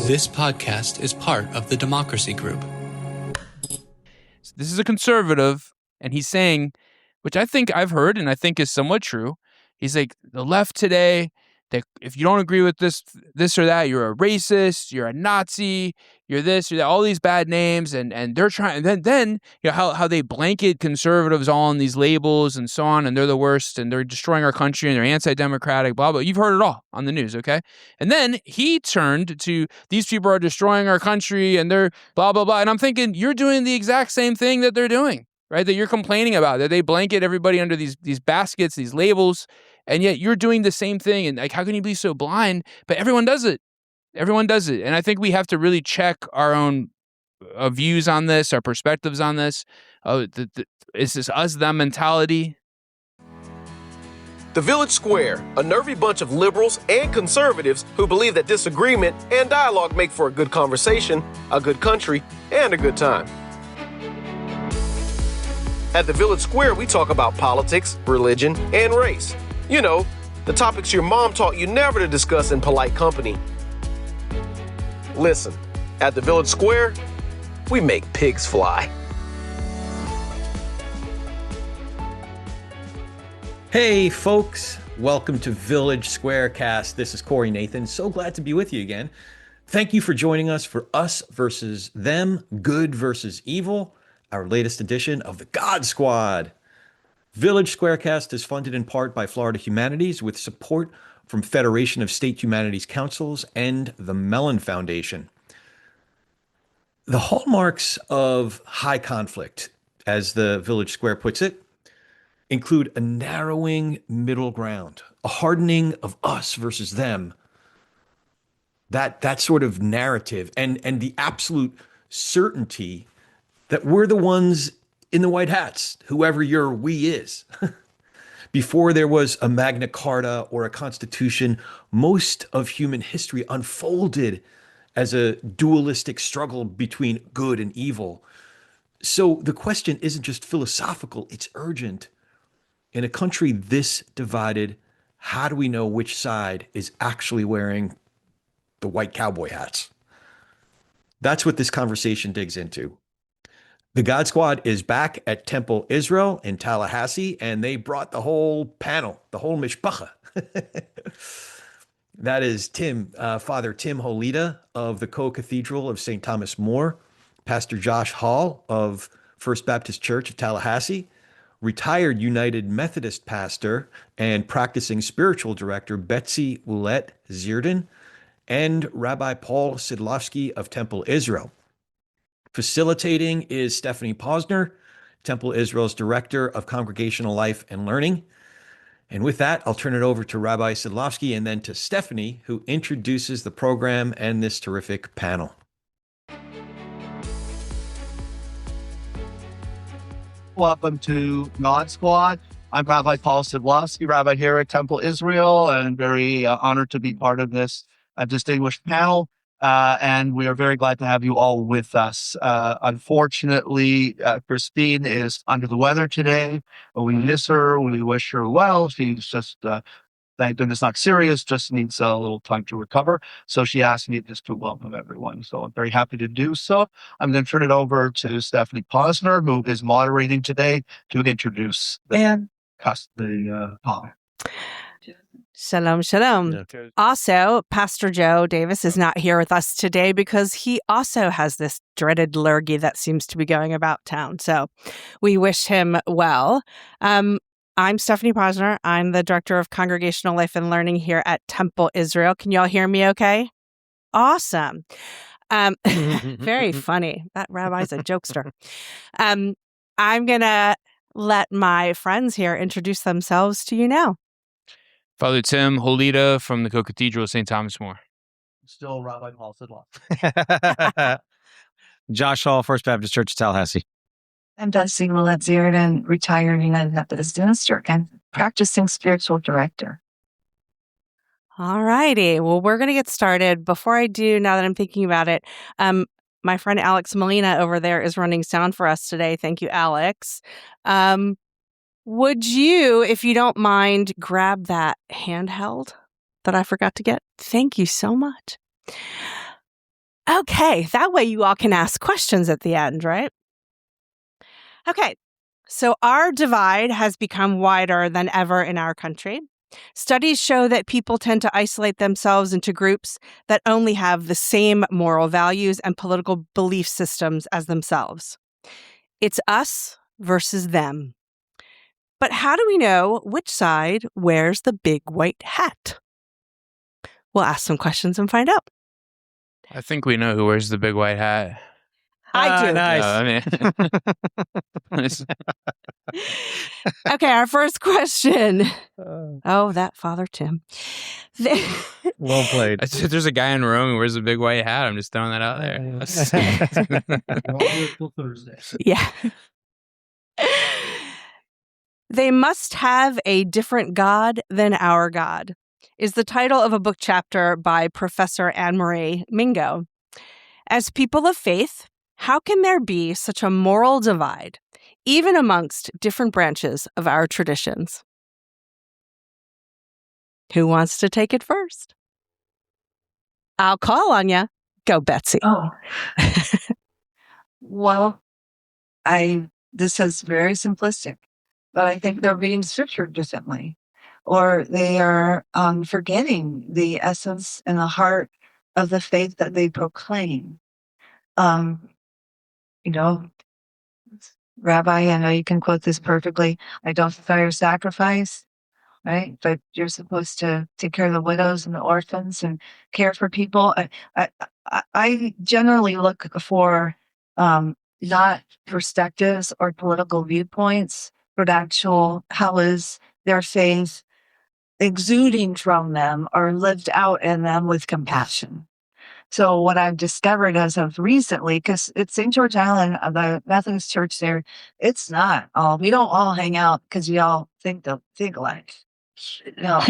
This podcast is part of the Democracy Group. This is a conservative, and he's saying, which I think I've heard and I think is somewhat true. He's like, the left today, that if you don't agree with this or that, you're a racist, you're a Nazi, you're this, you're that, all these bad names, and they're trying, and then you know how they blanket conservatives all in these labels and so on, and they're the worst, and they're destroying our country, and they're anti-democratic, blah, blah. You've heard it all on the news, okay? And then he turned to, these people are destroying our country, and they're blah, blah, blah. And I'm thinking, you're doing the exact same thing that they're doing, right? That you're complaining about, that they blanket everybody under these baskets, these labels, and yet you're doing the same thing. And like, how can you be so blind? But everyone does it. Everyone does it. And I think we have to really check our own views on this, our perspectives on this. Is this us-them mentality? The Village Square, a nervy bunch of liberals and conservatives who believe that disagreement and dialogue make for a good conversation, a good country, and a good time. At the Village Square, we talk about politics, religion, and race. You know, the topics your mom taught you never to discuss in polite company. Listen, at the Village Square, we make pigs fly. Hey folks, welcome to Village Square Cast. This is Corey Nathan. So glad to be with you again. Thank you for joining us for Us versus Them, Good versus Evil, our latest edition of the God Squad. Village Squarecast is funded in part by Florida Humanities with support from Federation of State Humanities Councils and the Mellon Foundation. The hallmarks of high conflict, as the Village Square puts it, include a narrowing middle ground, a hardening of us versus them, that sort of narrative, and the absolute certainty that we're the ones in the white hats, whoever your we is. Before there was a Magna Carta or a Constitution, most of human history unfolded as a dualistic struggle between good and evil. So the question isn't just philosophical, it's urgent. In a country this divided, how do we know which side is actually wearing the white cowboy hats? That's what this conversation digs into. The God Squad is back at Temple Israel in Tallahassee, and they brought the whole panel, the whole mishpacha. That is Father Tim Holida of the Co-Cathedral of St. Thomas More, Pastor Josh Hall of First Baptist Church of Tallahassee, retired United Methodist pastor and practicing spiritual director Betsy Ouellette Zierden, and Rabbi Paul Sidlovsky of Temple Israel. Facilitating is Stephanie Posner, Temple Israel's Director of Congregational Life and Learning. And with that, I'll turn it over to Rabbi Sidlovsky and then to Stephanie, who introduces the program and this terrific panel. Welcome to God Squad. I'm Rabbi Paul Sidlovsky, Rabbi here at Temple Israel, and very honored to be part of this distinguished panel. And we are very glad to have you all with us. Unfortunately, Christine is under the weather today, but we miss her. We wish her well. She's just, thank goodness, not serious, just needs a little time to recover. So she asked me just to welcome everyone. So I'm very happy to do so. I'm going to turn it over to Stephanie Posner, who is moderating today, to introduce the topic. Shalom, shalom. Yeah. Also, Pastor Joe Davis is not here with us today because he also has this dreaded lurgy that seems to be going about town. So we wish him well. I'm Stephanie Posner. I'm the Director of Congregational Life and Learning here at Temple Israel. Can you all hear me okay? Awesome. Very funny. That rabbi's a jokester. I'm going to let my friends here introduce themselves to you now. Father Tim Holida from the Co-Cathedral of St. Thomas More. Still Rabbi Paul Sidlovsky. Josh Hall, First Baptist Church of Tallahassee. I'm Betsy Ouellette Zierden, retired United Methodist minister and practicing spiritual director. All righty. Well, we're going to get started. Before I do, now that I'm thinking about it, my friend Alex Molina over there is running sound for us today. Thank you, Alex. Would you, if you don't mind, grab that handheld? that I forgot to get? Thank you so much. Okay, that way you all can ask questions at the end, right? Okay, so our divide has become wider than ever in our country. Studies show that people tend to isolate themselves into groups that only have the same moral values and political belief systems as themselves. It's us versus them. But how do we know which side wears the big white hat? We'll ask some questions and find out. I think we know who wears the big white hat. I do. Nice. Okay, our first question. Oh, that Father Tim. Well played. There's a guy in Rome who wears a big white hat. I'm just throwing that out there. Yeah. They must have a different God than our God is the title of a book chapter by Professor Anne-Marie Mingo. As people of faith, how can there be such a moral divide, even amongst different branches of our traditions? Who wants to take it first? I'll call on you. Go, Betsy. Oh. Well, this is very simplistic, but I think they're reading scripture differently, or they are forgetting the essence and the heart of the faith that they proclaim. Rabbi, I know you can quote this perfectly. I don't desire sacrifice, right? But you're supposed to take care of the widows and the orphans and care for people. I generally look for not perspectives or political viewpoints, but actual how is their faith exuding from them or lived out in them with compassion. So what I've discovered as of recently, because it's St. George Island, the Methodist Church there, it's not all, we don't all hang out because we all think like. No,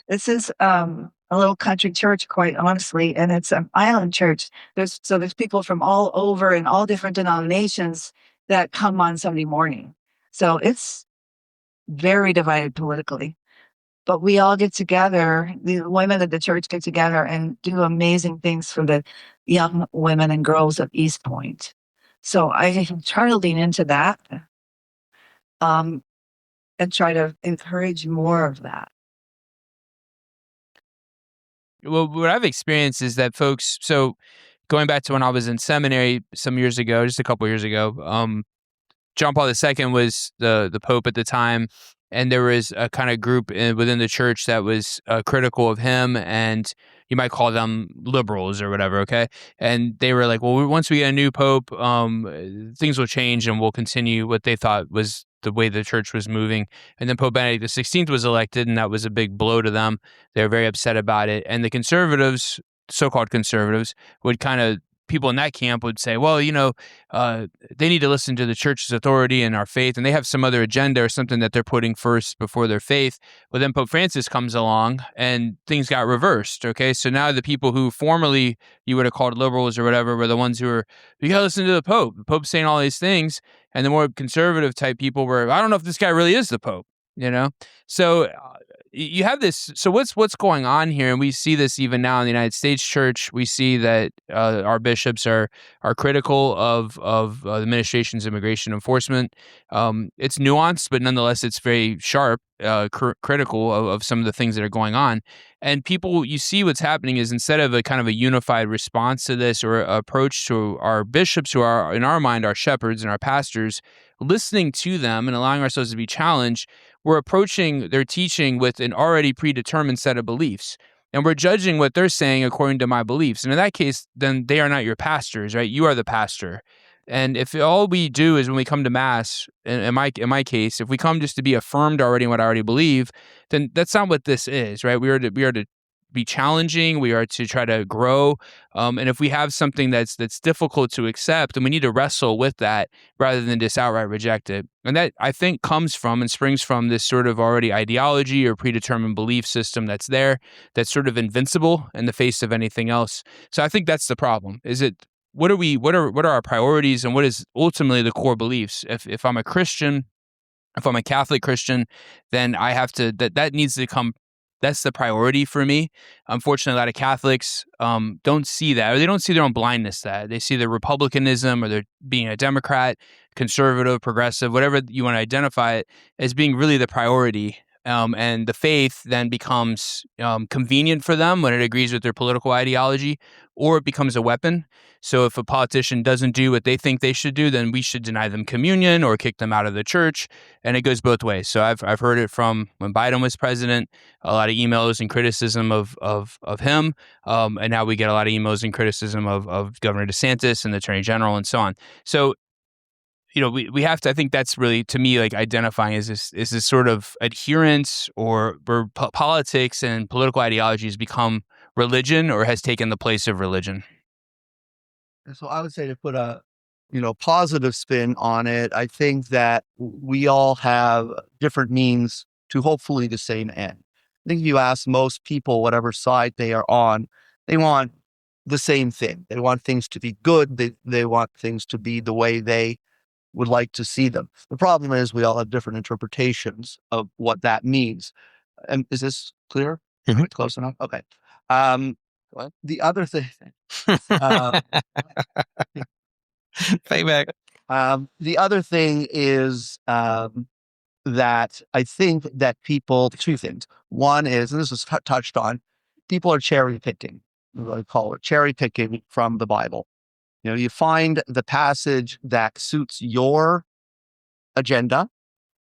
this is a little country church, quite honestly, and it's an island church. There's people from all over and all different denominations that come on Sunday morning. So it's very divided politically. But we all get together, the women of the church get together and do amazing things for the young women and girls of East Point. So I try to lean into that and try to encourage more of that. Well, what I've experienced is that folks, so going back to when I was in seminary some years ago, just a couple years ago, John Paul II was the Pope at the time. And there was a kind of group within the church that was critical of him, and you might call them liberals or whatever, okay? And they were like, well, once we get a new pope, things will change and we'll continue what they thought was the way the church was moving. And then Pope Benedict XVI was elected, and that was a big blow to them. They were very upset about it. And the conservatives, so-called conservatives, would kind of, people in that camp would say, well, they need to listen to the church's authority and our faith, and they have some other agenda or something that they're putting first before their faith. But then Pope Francis comes along and things got reversed, okay? So now the people who formerly you would have called liberals or whatever were the ones who were, you got to listen to the Pope. The Pope's saying all these things, and the more conservative type people were, I don't know if this guy really is the Pope, So you have this. So what's going on here? And we see this even now in the United States Church. We see that our bishops are critical of the administration's immigration enforcement. It's nuanced, but nonetheless, it's very sharp, critical of some of the things that are going on. And people, you see what's happening is instead of a kind of a unified response to this or approach to our bishops, who are, in our mind, our shepherds and our pastors, listening to them and allowing ourselves to be challenged, we're approaching their teaching with an already predetermined set of beliefs. And we're judging what they're saying according to my beliefs. And in that case, then they are not your pastors, right? You are the pastor. And if all we do is when we come to Mass, in my case, if we come just to be affirmed already in what I already believe, then that's not what this is, right? We are to be challenging. We are to try to grow. And if we have something that's difficult to accept, then we need to wrestle with that rather than just outright reject it. And that, I think, comes from and springs from this sort of already ideology or predetermined belief system that's there, that's sort of invincible in the face of anything else. So I think that's the problem. What are our priorities, and what is ultimately the core beliefs? If I'm a Christian, if I'm a Catholic Christian, then I have to, that needs to come, that's the priority for me. Unfortunately, a lot of Catholics don't see that, or they don't see their own blindness to that. They see their republicanism, or they're being a Democrat, conservative, progressive, whatever you want to identify it, as being really the priority. And the faith then becomes convenient for them when it agrees with their political ideology, or it becomes a weapon. So if a politician doesn't do what they think they should do, then we should deny them communion or kick them out of the church. And it goes both ways. So I've heard it from when Biden was president, a lot of emails and criticism of him. And now we get a lot of emails and criticism of Governor DeSantis and the Attorney General and so on. So we have to, I think that's really, to me, like identifying is this sort of adherence or politics and political ideology has become religion or has taken the place of religion. And so I would say, to put a, positive spin on it, I think that we all have different means to hopefully the same end. I think if you ask most people, whatever side they are on, they want the same thing. They want things to be good. They want things to be the way they would like to see them. The problem is we all have different interpretations of what that means. And is this clear? Mm-hmm. Close enough? Okay. The other thing, payback. The other thing is that I think that people, two things. One is, and this was touched on, people are cherry picking. I call it cherry picking from the Bible. You find the passage that suits your agenda,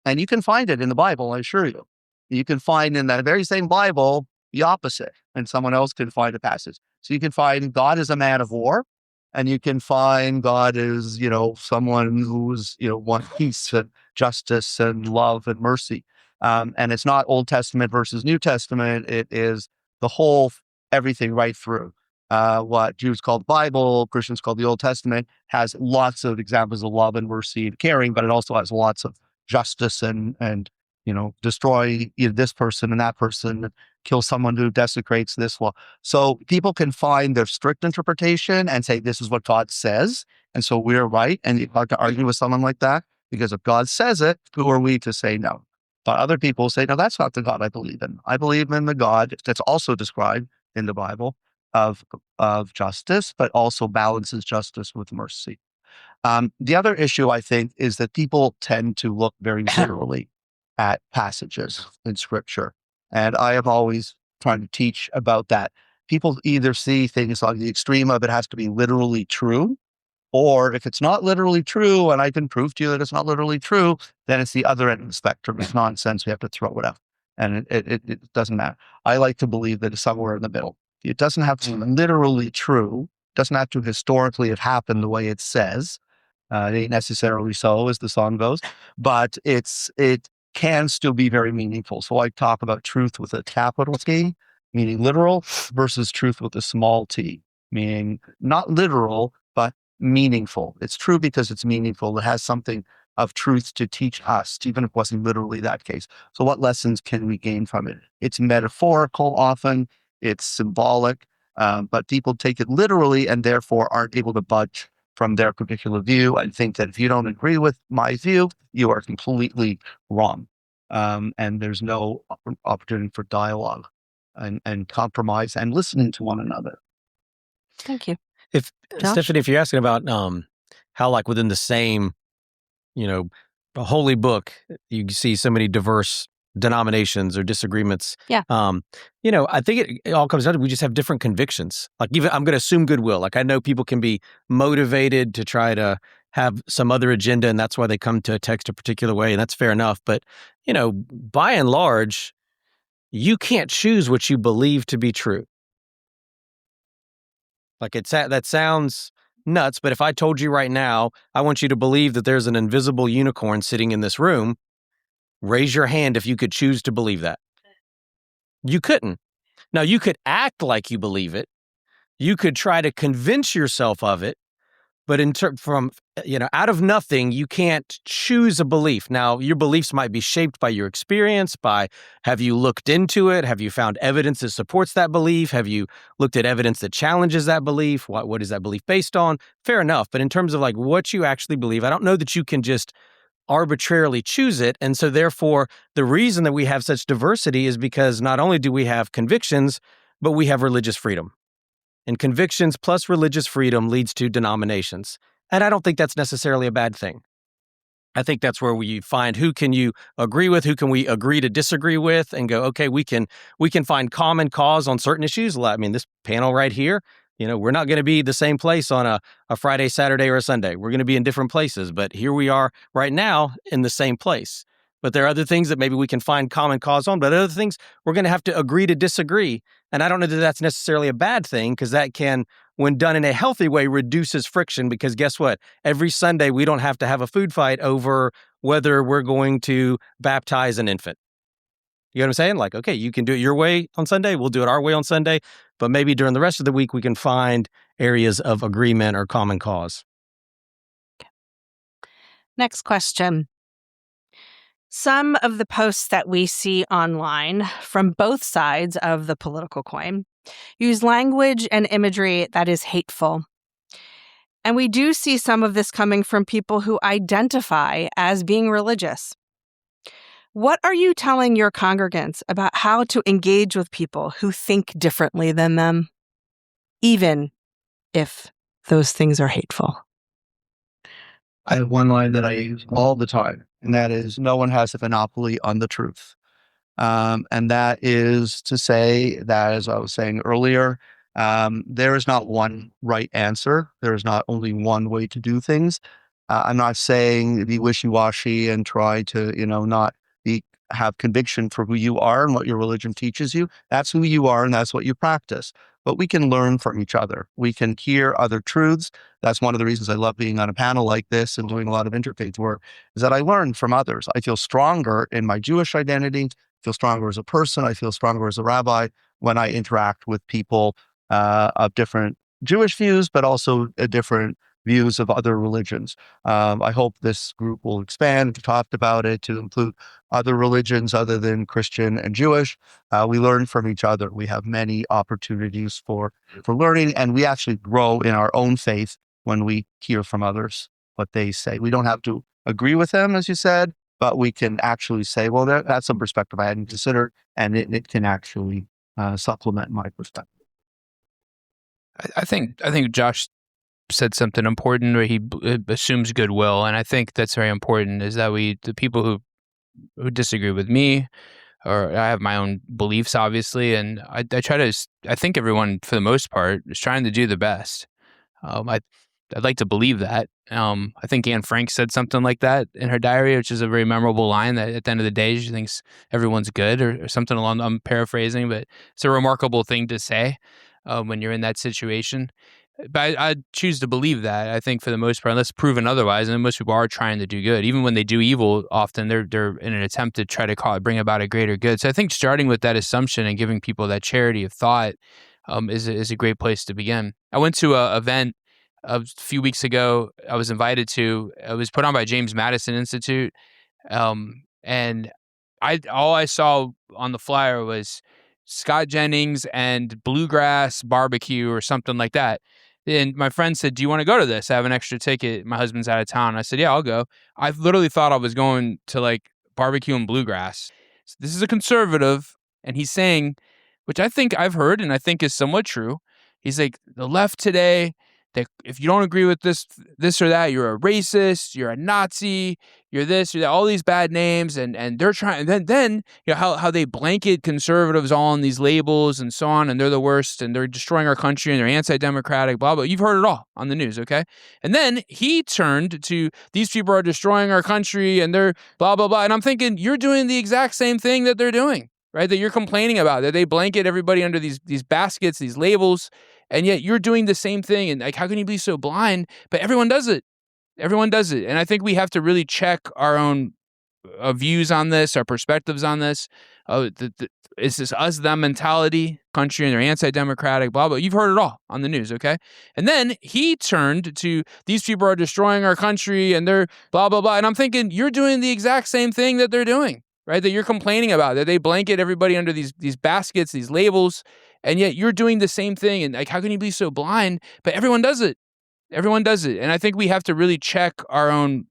and you can find it in the Bible, I assure you. You can find in that very same Bible the opposite, and someone else can find a passage. So you can find God is a man of war, and you can find God is, someone who's, wants peace and justice and love and mercy. And it's not Old Testament versus New Testament. It is the whole, everything right through. What Jews call the Bible, Christians call the Old Testament, has lots of examples of love and mercy and caring, but it also has lots of justice and destroy this person and that person, kill someone who desecrates this law. So people can find their strict interpretation and say, this is what God says, and so we're right. And you have to argue with someone like that, because if God says it, who are we to say no? But other people say, no, that's not the God I believe in. I believe in the God that's also described in the Bible of justice, but also balances justice with mercy. The other issue, I think, is that people tend to look very literally at passages in Scripture. And I have always tried to teach about that. People either see things like the extreme of it has to be literally true, or if it's not literally true, and I can prove to you that it's not literally true, then it's the other end of the spectrum. It's nonsense. We have to throw it out. And it doesn't matter. I like to believe that it's somewhere in the middle. It doesn't have to be literally true. It doesn't have to historically have happened the way it says. It ain't necessarily so, as the song goes, but it can still be very meaningful. So I talk about truth with a capital T, meaning literal, versus truth with a small t, meaning not literal, but meaningful. It's true because it's meaningful. It has something of truth to teach us, even if it wasn't literally that case. So what lessons can we gain from it? It's metaphorical often, it's symbolic, but people take it literally and therefore aren't able to budge from their particular view and think that if you don't agree with my view, you are completely wrong. And there's no opportunity for dialogue and compromise and listening to one another. Thank you. If Josh? Stephanie, if you're asking about how, like, within the same, a holy book, you see so many diverse denominations or disagreements. Yeah. I think it all comes down to we just have different convictions. Like, even I'm going to assume goodwill. Like, I know people can be motivated to try to have some other agenda, and that's why they come to a text a particular way, and that's fair enough. But, by and large, you can't choose what you believe to be true. Like, that sounds nuts, but if I told you right now, I want you to believe that there's an invisible unicorn sitting in this room, raise your hand if you could choose to believe that. You couldn't. Now, you could act like you believe it. You could try to convince yourself of it, but out of nothing, you can't choose a belief. Now, your beliefs might be shaped by your experience, by have you looked into it? Have you found evidence that supports that belief? Have you looked at evidence that challenges that belief? What is that belief based on? Fair enough. But in terms of like what you actually believe, I don't know that you can just arbitrarily choose it. And so therefore, the reason that we have such diversity is because not only do we have convictions, but we have religious freedom. And convictions plus religious freedom leads to denominations. And I don't think that's necessarily a bad thing. I think that's where we find who can you agree with, who can we agree to disagree with, and go, okay, we can find common cause on certain issues. I mean, this panel right here, we're not going to be the same place on a Friday, Saturday, or a Sunday. We're going to be in different places, but here we are right now in the same place. But there are other things that maybe we can find common cause on, but other things we're going to have to agree to disagree. And I don't know that that's necessarily a bad thing, because that can, when done in a healthy way, reduces friction. Because guess what? Every Sunday, we don't have to have a food fight over whether we're going to baptize an infant. You know what I'm saying? Like, okay, you can do it your way on Sunday. We'll do it our way on Sunday. But maybe during the rest of the week, we can find areas of agreement or common cause. Next question. Some of the posts that we see online from both sides of the political coin use language and imagery that is hateful. And we do see some of this coming from people who identify as being religious. What are you telling your congregants about how to engage with people who think differently than them, even if those things are hateful? I have one line that I use all the time, and that is, no one has a monopoly on the truth. And that is to say that, as I was saying earlier, there is not one right answer. There is not only one way to do things. I'm not saying be wishy-washy and try to, not have conviction for who you are and what your religion teaches you. That's who you are and that's what you practice. But we can learn from each other. We can hear other truths. That's one of the reasons I love being on a panel like this and doing a lot of interfaith work, is that I learn from others. I feel stronger in my Jewish identity, I feel stronger as a person, I feel stronger as a rabbi when I interact with people of different Jewish views, but also different views of other religions. I hope this group will expand. We talked about it to include other religions other than Christian and Jewish. We learn from each other. We have many opportunities for learning, and we actually grow in our own faith when we hear from others what they say. We don't have to agree with them, as you said, but we can actually say, well, that's some perspective I hadn't considered, and it can actually supplement my perspective. I think Josh said something important where he assumes goodwill, and I think that's very important. Is that the people who disagree with me, or I have my own beliefs, obviously, and I think everyone for the most part is trying to do the best. I'd like to believe that. I think Anne Frank said something like that in her diary, which is a very memorable line, that at the end of the day, she thinks everyone's good, or something along. I'm paraphrasing, but it's a remarkable thing to say when you're in that situation. But I choose to believe that. I think for the most part, unless proven otherwise, and most people are trying to do good. Even when they do evil, often they're in an attempt to try to bring about a greater good. So I think starting with that assumption and giving people that charity of thought is a great place to begin. I went to an event a few weeks ago. I was invited to. It was put on by James Madison Institute, and all I saw on the flyer was Scott Jennings and bluegrass barbecue or something like that. And my friend said, do you want to go to this? I have an extra ticket. My husband's out of town. I said, yeah, I'll go. I literally thought I was going to like barbecue and bluegrass. So this is a conservative, and he's saying, which I think I've heard and I think is somewhat true. He's like, the left today, that if you don't agree with this or that, you're a racist, you're a Nazi, you're this, you're that, all these bad names, and they're trying, and then how they blanket conservatives all on these labels and so on, and they're the worst, and they're destroying our country, and they're anti-democratic, blah, blah. You've heard it all on the news, okay? And then he turned to, these people are destroying our country, and they're blah, blah, blah. And I'm thinking, you're doing the exact same thing that they're doing, right? That you're complaining about, that they blanket everybody under these baskets, these labels, and yet you're doing the same thing. And like, how can you be so blind? But everyone does it. Everyone does it. And I think we have to really check our own views on this, our perspectives on this. Is this us, them mentality, country, and they're anti-democratic, blah, blah. You've heard it all on the news, okay? And then he turned to, these people are destroying our country, and they're blah, blah, blah. And I'm thinking, you're doing the exact same thing that they're doing, right? That you're complaining about, that they blanket everybody under these baskets, these labels, and yet you're doing the same thing. And like, how can you be so blind? But everyone does it. Everyone does it. And I think we have to really check our own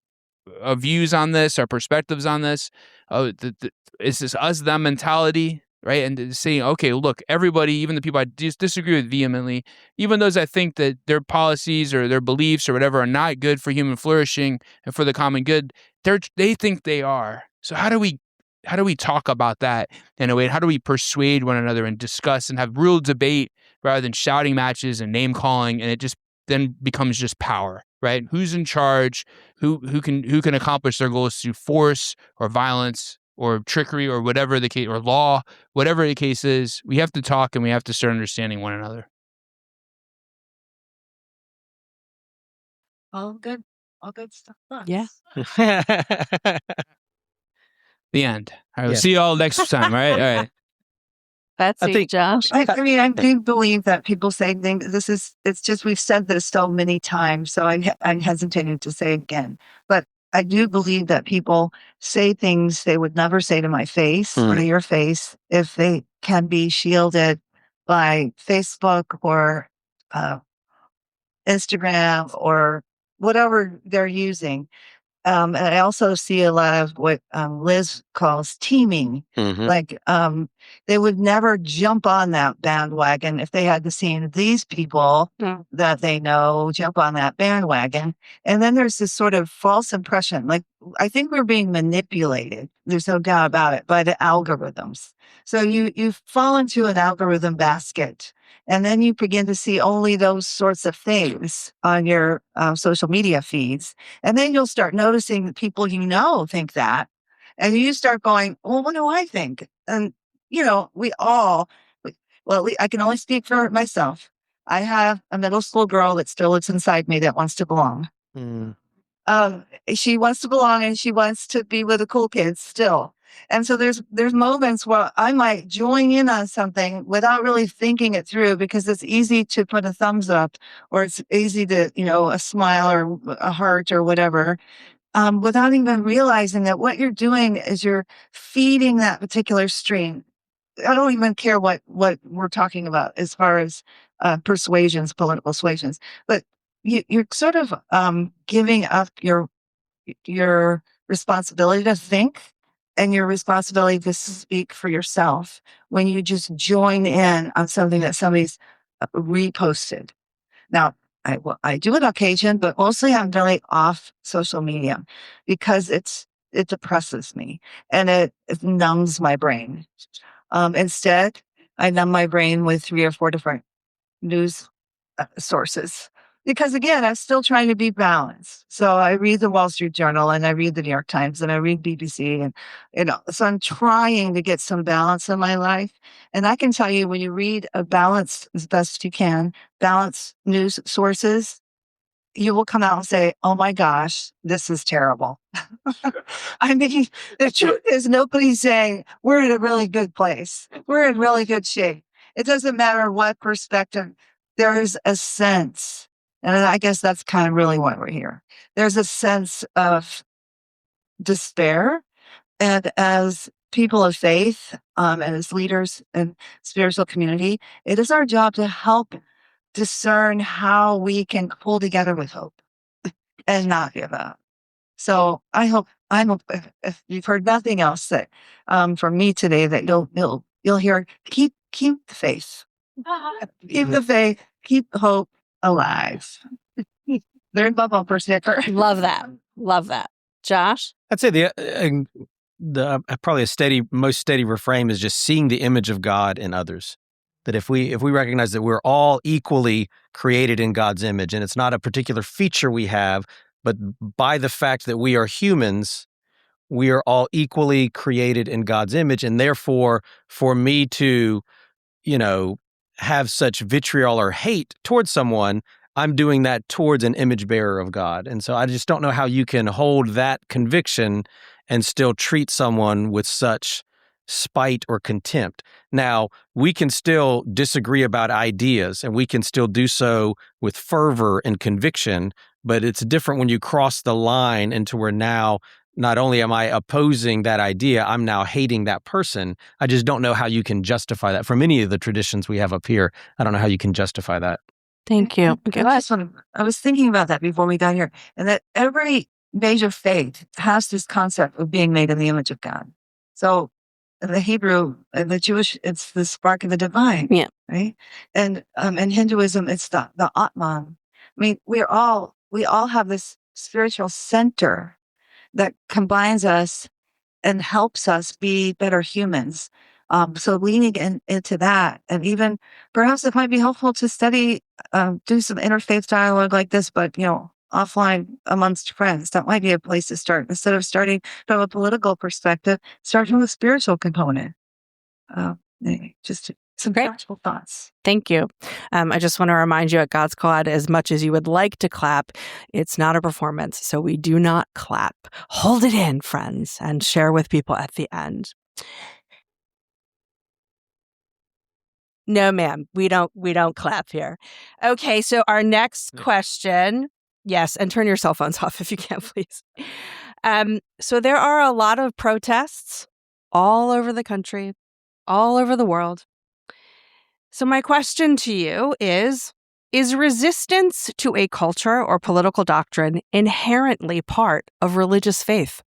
views on this, our perspectives on this. It's this us-them mentality, right? And saying, okay, look, everybody, even the people I disagree with vehemently, even those I think that their policies or their beliefs or whatever are not good for human flourishing and for the common good, they think they are. So how do we talk about that in a way? How do we persuade one another and discuss and have real debate rather than shouting matches and name calling? And it just then becomes just power, right? Who's in charge? Who can accomplish their goals through force or violence or trickery or whatever the case, or law, whatever the case is. We have to talk and we have to start understanding one another. All good stuff. Yeah. The end. All right, we'll Yeah. see you all next time. All right. That's I it, think- Josh. I mean, I do believe that people say things. It's just we've said this so many times, so I'm hesitating to say it again. But I do believe that people say things they would never say to my face or to your face if they can be shielded by Facebook or Instagram or whatever they're using. And I also see a lot of what Liz calls teaming. Mhm. Like they would never jump on that bandwagon if they hadn't seen these people that they know jump on that bandwagon. And then there's this sort of false impression. Like I think we're being manipulated. There's no doubt about it by the algorithms. So you fall into an algorithm basket. And then you begin to see only those sorts of things on your social media feeds. And then you'll start noticing that people think that. And you start going, well, what do I think? And, I can only speak for myself. I have a middle school girl that still lives inside me that wants to belong. She wants to belong and she wants to be with the cool kids still. And so there's moments where I might join in on something without really thinking it through because it's easy to put a thumbs up or it's easy to, a smile or a heart or whatever, without even realizing that what you're doing is you're feeding that particular stream. I don't even care what we're talking about as far as political persuasions, but you're sort of giving up your responsibility to think and your responsibility to speak for yourself when you just join in on something that somebody's reposted. Now, I do it on occasion, but mostly I'm really off social media because it depresses me and it numbs my brain. Instead, I numb my brain with 3 or 4 different news sources. Because again, I'm still trying to be balanced. So I read the Wall Street Journal and I read the New York Times and I read BBC and, so I'm trying to get some balance in my life. And I can tell you when you read a balanced, as best you can, balanced news sources, you will come out and say, oh my gosh, this is terrible. I mean, the truth is nobody's saying we're in a really good place. We're in really good shape. It doesn't matter what perspective. There is a sense. And I guess that's kind of really why we're here. There's a sense of despair. And as people of faith, and as leaders in spiritual community, it is our job to help discern how we can pull together with hope and not give up. So I hope if you've heard nothing else that from me today, that you'll hear keep the faith. Keep the faith, keep hope alive. They're in my bumper sticker. Love that. Josh? I'd say the probably most steady refrain is just seeing the image of God in others. That if we recognize that we're all equally created in God's image, and it's not a particular feature we have, but by the fact that we are humans, we are all equally created in God's image, and therefore, for me to, have such vitriol or hate towards someone, I'm doing that towards an image bearer of God. And so I just don't know how you can hold that conviction and still treat someone with such spite or contempt. Now, we can still disagree about ideas and we can still do so with fervor and conviction, but it's different when you cross the line into where now not only am I opposing that idea, I'm now hating that person. I just don't know how you can justify that. From any of the traditions we have up here, I don't know how you can justify that. Thank you. I was thinking about that before we got here, and that every major faith has this concept of being made in the image of God. So in the Hebrew and the Jewish, it's the spark of the divine. Yeah. Right. And in Hinduism, it's the Atman. I mean, we all have this spiritual center that combines us and helps us be better humans. So leaning into that, and even perhaps it might be helpful to study, do some interfaith dialogue like this, but offline amongst friends. That might be a place to start instead of starting from a political perspective. Start from a spiritual component. Anyway, just some practical thoughts. Thank you. I just want to remind you at God Squad, as much as you would like to clap, it's not a performance. So we do not clap. Hold it in, friends, and share with people at the end. No, ma'am, we don't clap here. Okay, so our next question. Yes, and turn your cell phones off if you can, please. So there are a lot of protests all over the country, all over the world. So my question to you is resistance to a culture or political doctrine inherently part of religious faith?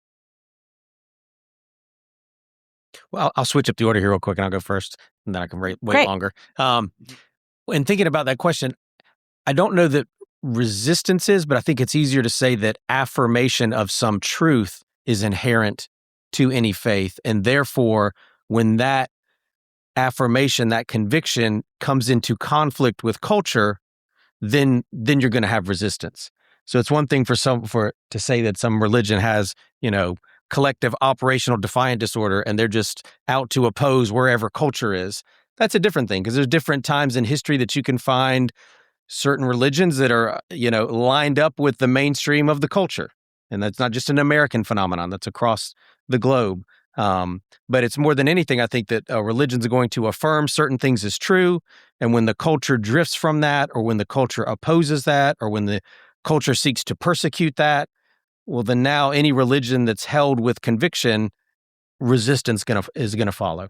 Well, I'll switch up the order here real quick, and I'll go first, and then I can wait Great. longer. In thinking about that question, I don't know that resistance is, but I think it's easier to say that affirmation of some truth is inherent to any faith. And therefore, when that affirmation, that conviction comes into conflict with culture, then you're going to have resistance. So it's one thing to say that some religion has, collective operational defiant disorder, and they're just out to oppose wherever culture is. That's a different thing, because there's different times in history that you can find certain religions that are, lined up with the mainstream of the culture. And that's not just an American phenomenon, that's across the globe. But it's more than anything, I think that religions are going to affirm certain things as true. And when the culture drifts from that, or when the culture opposes that, or when the culture seeks to persecute that, well, then now any religion that's held with conviction, resistance is going to follow.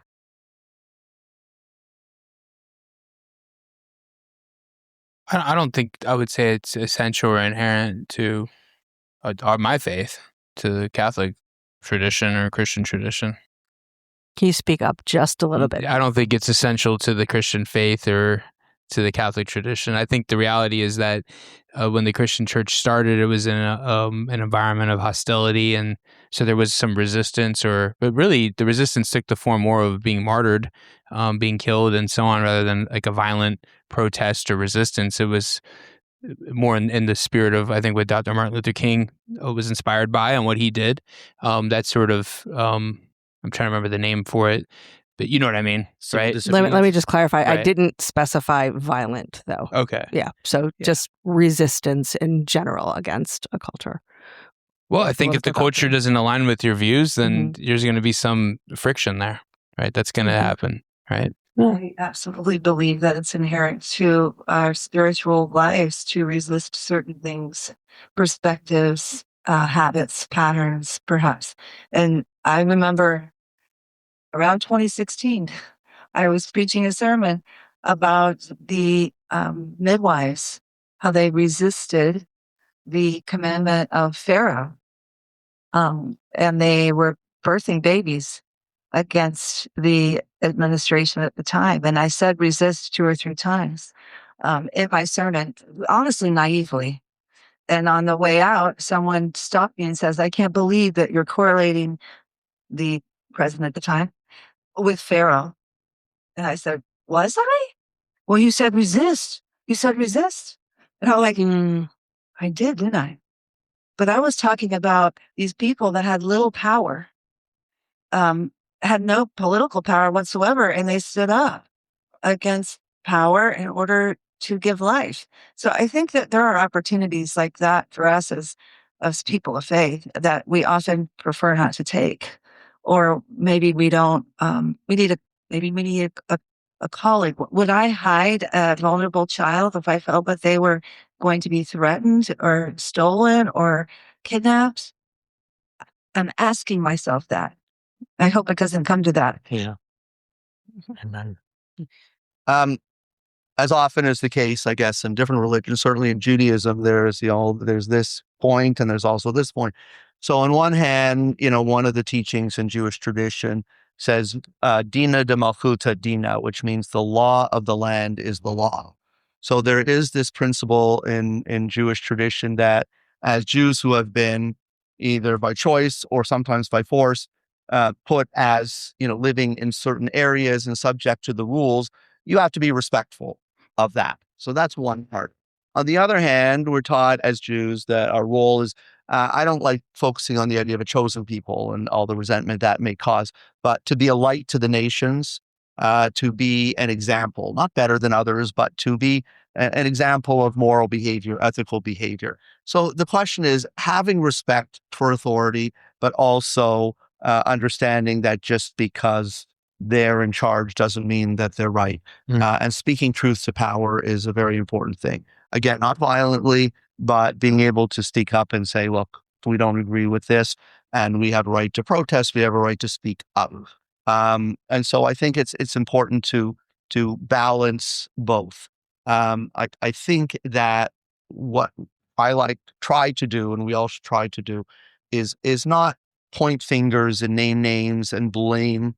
I don't think I would say it's essential or inherent to my faith, to the Catholic tradition or Christian tradition. Can you speak up just a little bit? I don't think it's essential to the Christian faith or to the Catholic tradition. I think the reality is that when the Christian church started, it was in an environment of hostility, and so there was some resistance. But really, the resistance took the form more of being martyred, being killed, and so on, rather than like a violent protest or resistance. It was more in the spirit of, I think, what Dr. Martin Luther King was inspired by and what he did. That sort of, I'm trying to remember the name for it, but you know what I mean, right? Let me just clarify. Right. I didn't specify violent, though. Okay. Yeah. So just resistance in general against a culture. Well, I think if the culture doesn't align with your views, then there's going to be some friction there, right? That's going to happen, right? I absolutely believe that it's inherent to our spiritual lives to resist certain things, perspectives, habits, patterns, perhaps. And I remember around 2016, I was preaching a sermon about the midwives, how they resisted the commandment of Pharaoh, and they were birthing babies against the administration at the time. And I said resist 2 or 3 times in my sermon, honestly, naively. And on the way out, someone stopped me and says, I can't believe that you're correlating the president at the time with Pharaoh. And I said, was I? Well, you said resist. You said resist. And I'm like, I did, didn't I? But I was talking about these people that had little power, had no political power whatsoever, and they stood up against power in order to give life. So I think that there are opportunities like that for us as people of faith that we often prefer not to take, or maybe we don't. We need a colleague. Would I hide a vulnerable child if I felt that they were going to be threatened or stolen or kidnapped? I'm asking myself that. I hope it doesn't come to that. Yeah. Amen. As often is the case, I guess, in different religions, certainly in Judaism, there's this point and there's also this point. So on one hand, one of the teachings in Jewish tradition says, Dina de Malchuta Dina, which means the law of the land is the law. So there is this principle in Jewish tradition that as Jews who have been either by choice or sometimes by force, put as, living in certain areas and subject to the rules, you have to be respectful of that. So that's one part. On the other hand, we're taught as Jews that our role is, I don't like focusing on the idea of a chosen people and all the resentment that may cause, but to be a light to the nations, to be an example, not better than others, but to be an example of moral behavior, ethical behavior. So the question is having respect for authority, but also understanding that just because they're in charge doesn't mean that they're right. And speaking truth to power is a very important thing. Again, not violently, but being able to speak up and say, look, we don't agree with this, and we have a right to protest, we have a right to speak up. And so I think it's important to balance both. I think that what I try to do, and we all should try to do, is not point fingers and name names and blame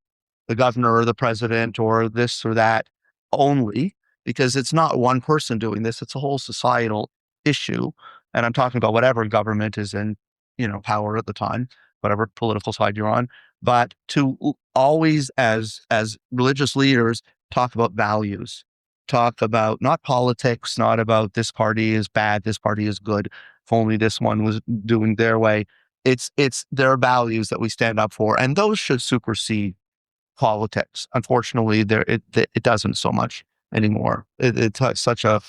the governor or the president or this or that only, because it's not one person doing this, it's a whole societal issue. And I'm talking about whatever government is in, power at the time, whatever political side you're on. But to always, as religious leaders, talk about values, talk about not politics, not about this party is bad, this party is good, if only this one was doing their way. It's their values that we stand up for, and those should supersede politics. Unfortunately, it doesn't so much anymore. It's such a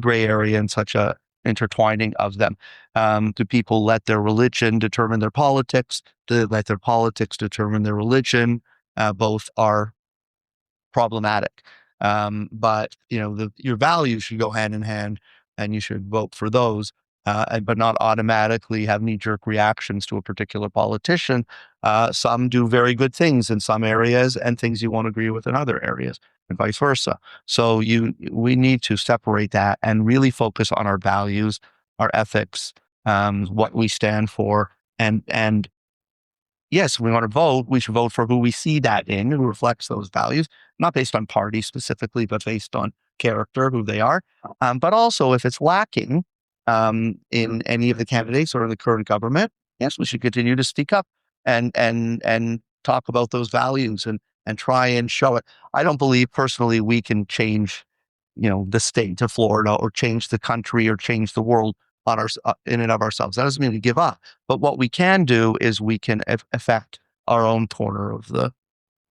gray area and such a intertwining of them. Do people let their religion determine their politics? Do they let their politics determine their religion? Both are problematic. But your values should go hand in hand, and you should vote for those, but not automatically have knee-jerk reactions to a particular politician. Some do very good things in some areas and things you won't agree with in other areas, and vice versa. So we need to separate that and really focus on our values, our ethics, what we stand for, and yes, we want to vote. We should vote for who we see that in, who reflects those values, not based on party specifically, but based on character, who they are. But also, if it's lacking in any of the candidates or in the current government, yes, we should continue to speak up and talk about those values and try and show it. I don't believe personally we can change, the state of Florida or change the country or change the world on in and of ourselves. That doesn't mean we give up. But what we can do is we can affect our own corner of the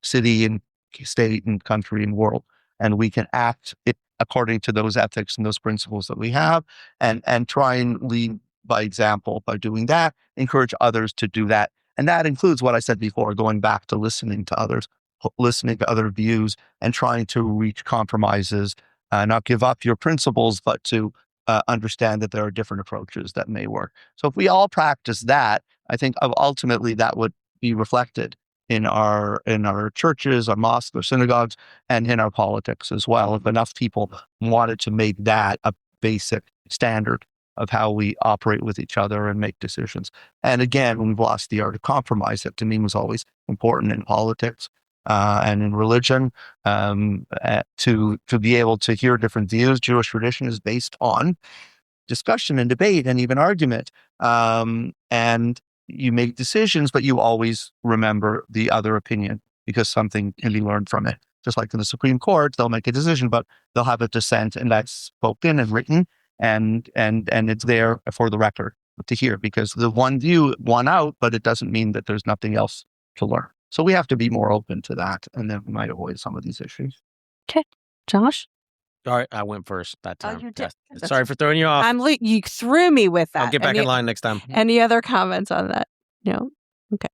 city and state and country and world. And we can act according to those ethics and those principles that we have, and try and lead by example by doing that, encourage others to do that. And that includes what I said before, going back to listening to others, listening to other views, and trying to reach compromises, not give up your principles, but to understand that there are different approaches that may work. So if we all practice that, I think ultimately that would be reflected in our churches, our mosques, our synagogues, and in our politics as well. If enough people wanted to make that a basic standard of how we operate with each other and make decisions. And again, we've lost the art of compromise that to me was always important in politics and in religion, to be able to hear different views. Jewish tradition is based on discussion and debate and even argument. And you make decisions, but you always remember the other opinion because something can be learned from it. Just like in the Supreme Court, they'll make a decision, but they'll have a dissent, and that's spoken and written, and it's there for the record to hear, because the one view won out, but it doesn't mean that there's nothing else to learn. So we have to be more open to that, and then we might avoid some of these issues. Okay. Josh? All right, I went first that Oh, time. you did. Yes. Sorry for throwing you off. You threw me with that. I'll get back in line next time. Any other comments on that? No? Okay.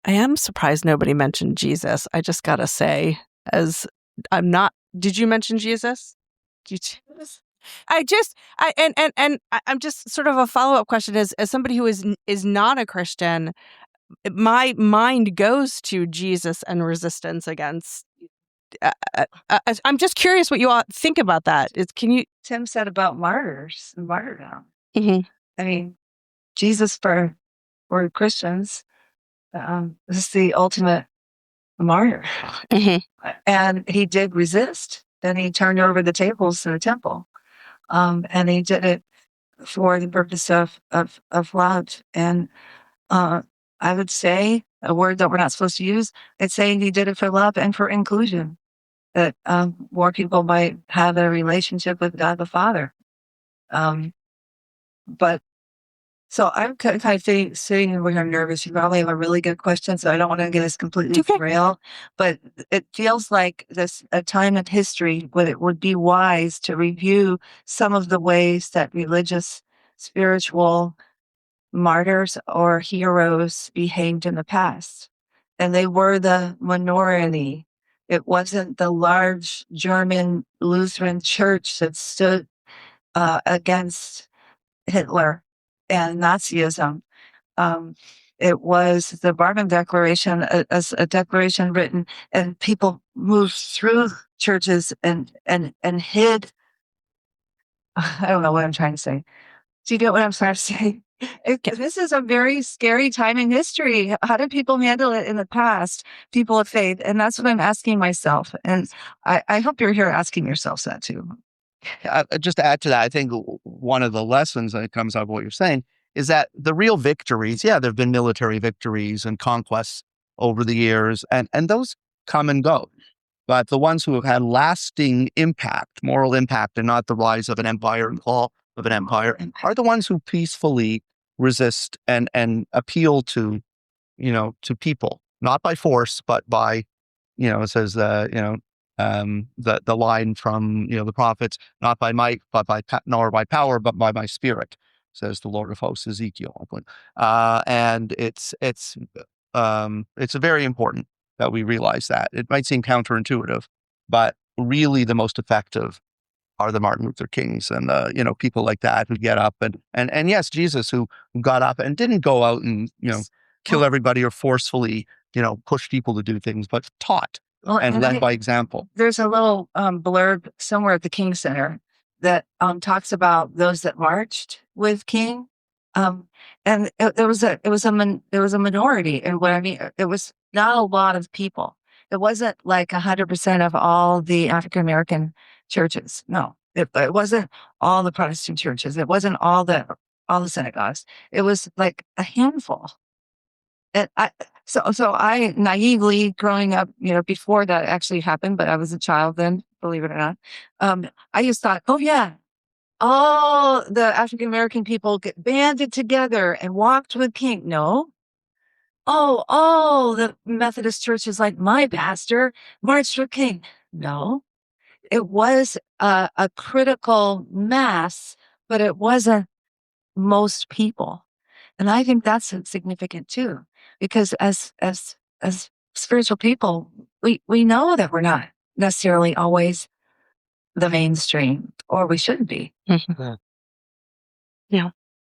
I am surprised nobody mentioned Jesus. I just gotta say, I'm did you mention Jesus? I'm just sort of a follow-up question as somebody who is not a Christian, my mind goes to Jesus and resistance against I'm just curious what you all think about that. Can you? Tim said about martyrs and martyrdom. Mhm. I mean, Jesus for Christians is the ultimate martyr. Mhm. And he did resist. Then he turned over the tables in the temple. And he did it for the purpose of love. And I would say a word that we're not supposed to use. I'd say he did it for love and for inclusion, that more people might have a relationship with God the Father. But so I'm kind of sitting over here nervous. You probably have a really good question, so I don't want to get us completely derailed. But it feels like this a time in history when it would be wise to review some of the ways that religious, spiritual martyrs or heroes behaved in the past. And they were the minority. It wasn't the large German Lutheran church that stood against Hitler and Nazism. It was the Barmen Declaration, as a declaration written, and people moved through churches and hid. I don't know what I'm trying to say. Do you get what I'm trying to say? This is a very scary time in history. How did people handle it in the past? People of faith. And that's what I'm asking myself. And I hope you're here asking yourselves that too. Just to add to that, I think one of the lessons that comes out of what you're saying is that the real victories, there have been military victories and conquests over the years, and those come and go. But the ones who have had lasting impact, moral impact, and not the rise of an empire and fall of an empire, are the ones who peacefully resist and appeal to, to people, not by force, but by, it says, the line from, the prophets, not by might, but nor by power, but by my spirit, says the Lord of hosts, Ezekiel. And it's very important that we realize that. It might seem counterintuitive, but really the most effective are the Martin Luther Kings and people like that who get up and yes, Jesus who got up and didn't go out and kill everybody or forcefully push people to do things, but taught and led by example. There's a little blurb somewhere at the King Center that talks about those that marched with King, and there was a minority, and what I mean, it was not a lot of people. It wasn't like 100% of all the African American churches. No, it wasn't all the Protestant churches. It wasn't all the synagogues. It was like a handful. And so I naively growing up, before that actually happened, but I was a child then, believe it or not. I just thought, oh yeah, all the African American people get banded together and walked with King. No. Oh, the Methodist churches like my pastor marched with King. No, it was a critical mass, but it wasn't most people. And I think that's significant too, because as spiritual people, we know that we're not necessarily always the mainstream, or we shouldn't be. Mhm. Yeah.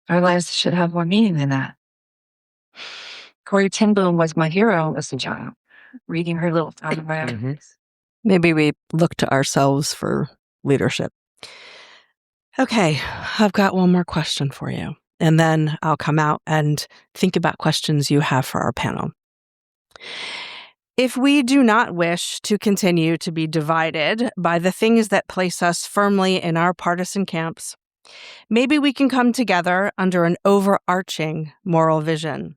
Our lives should have more meaning than that. Corrie ten Boom was my hero as a child, reading her little autobiographies. Maybe we look to ourselves for leadership. Okay, I've got one more question for you, and then I'll come out and think about questions you have for our panel. If we do not wish to continue to be divided by the things that place us firmly in our partisan camps, maybe we can come together under an overarching moral vision.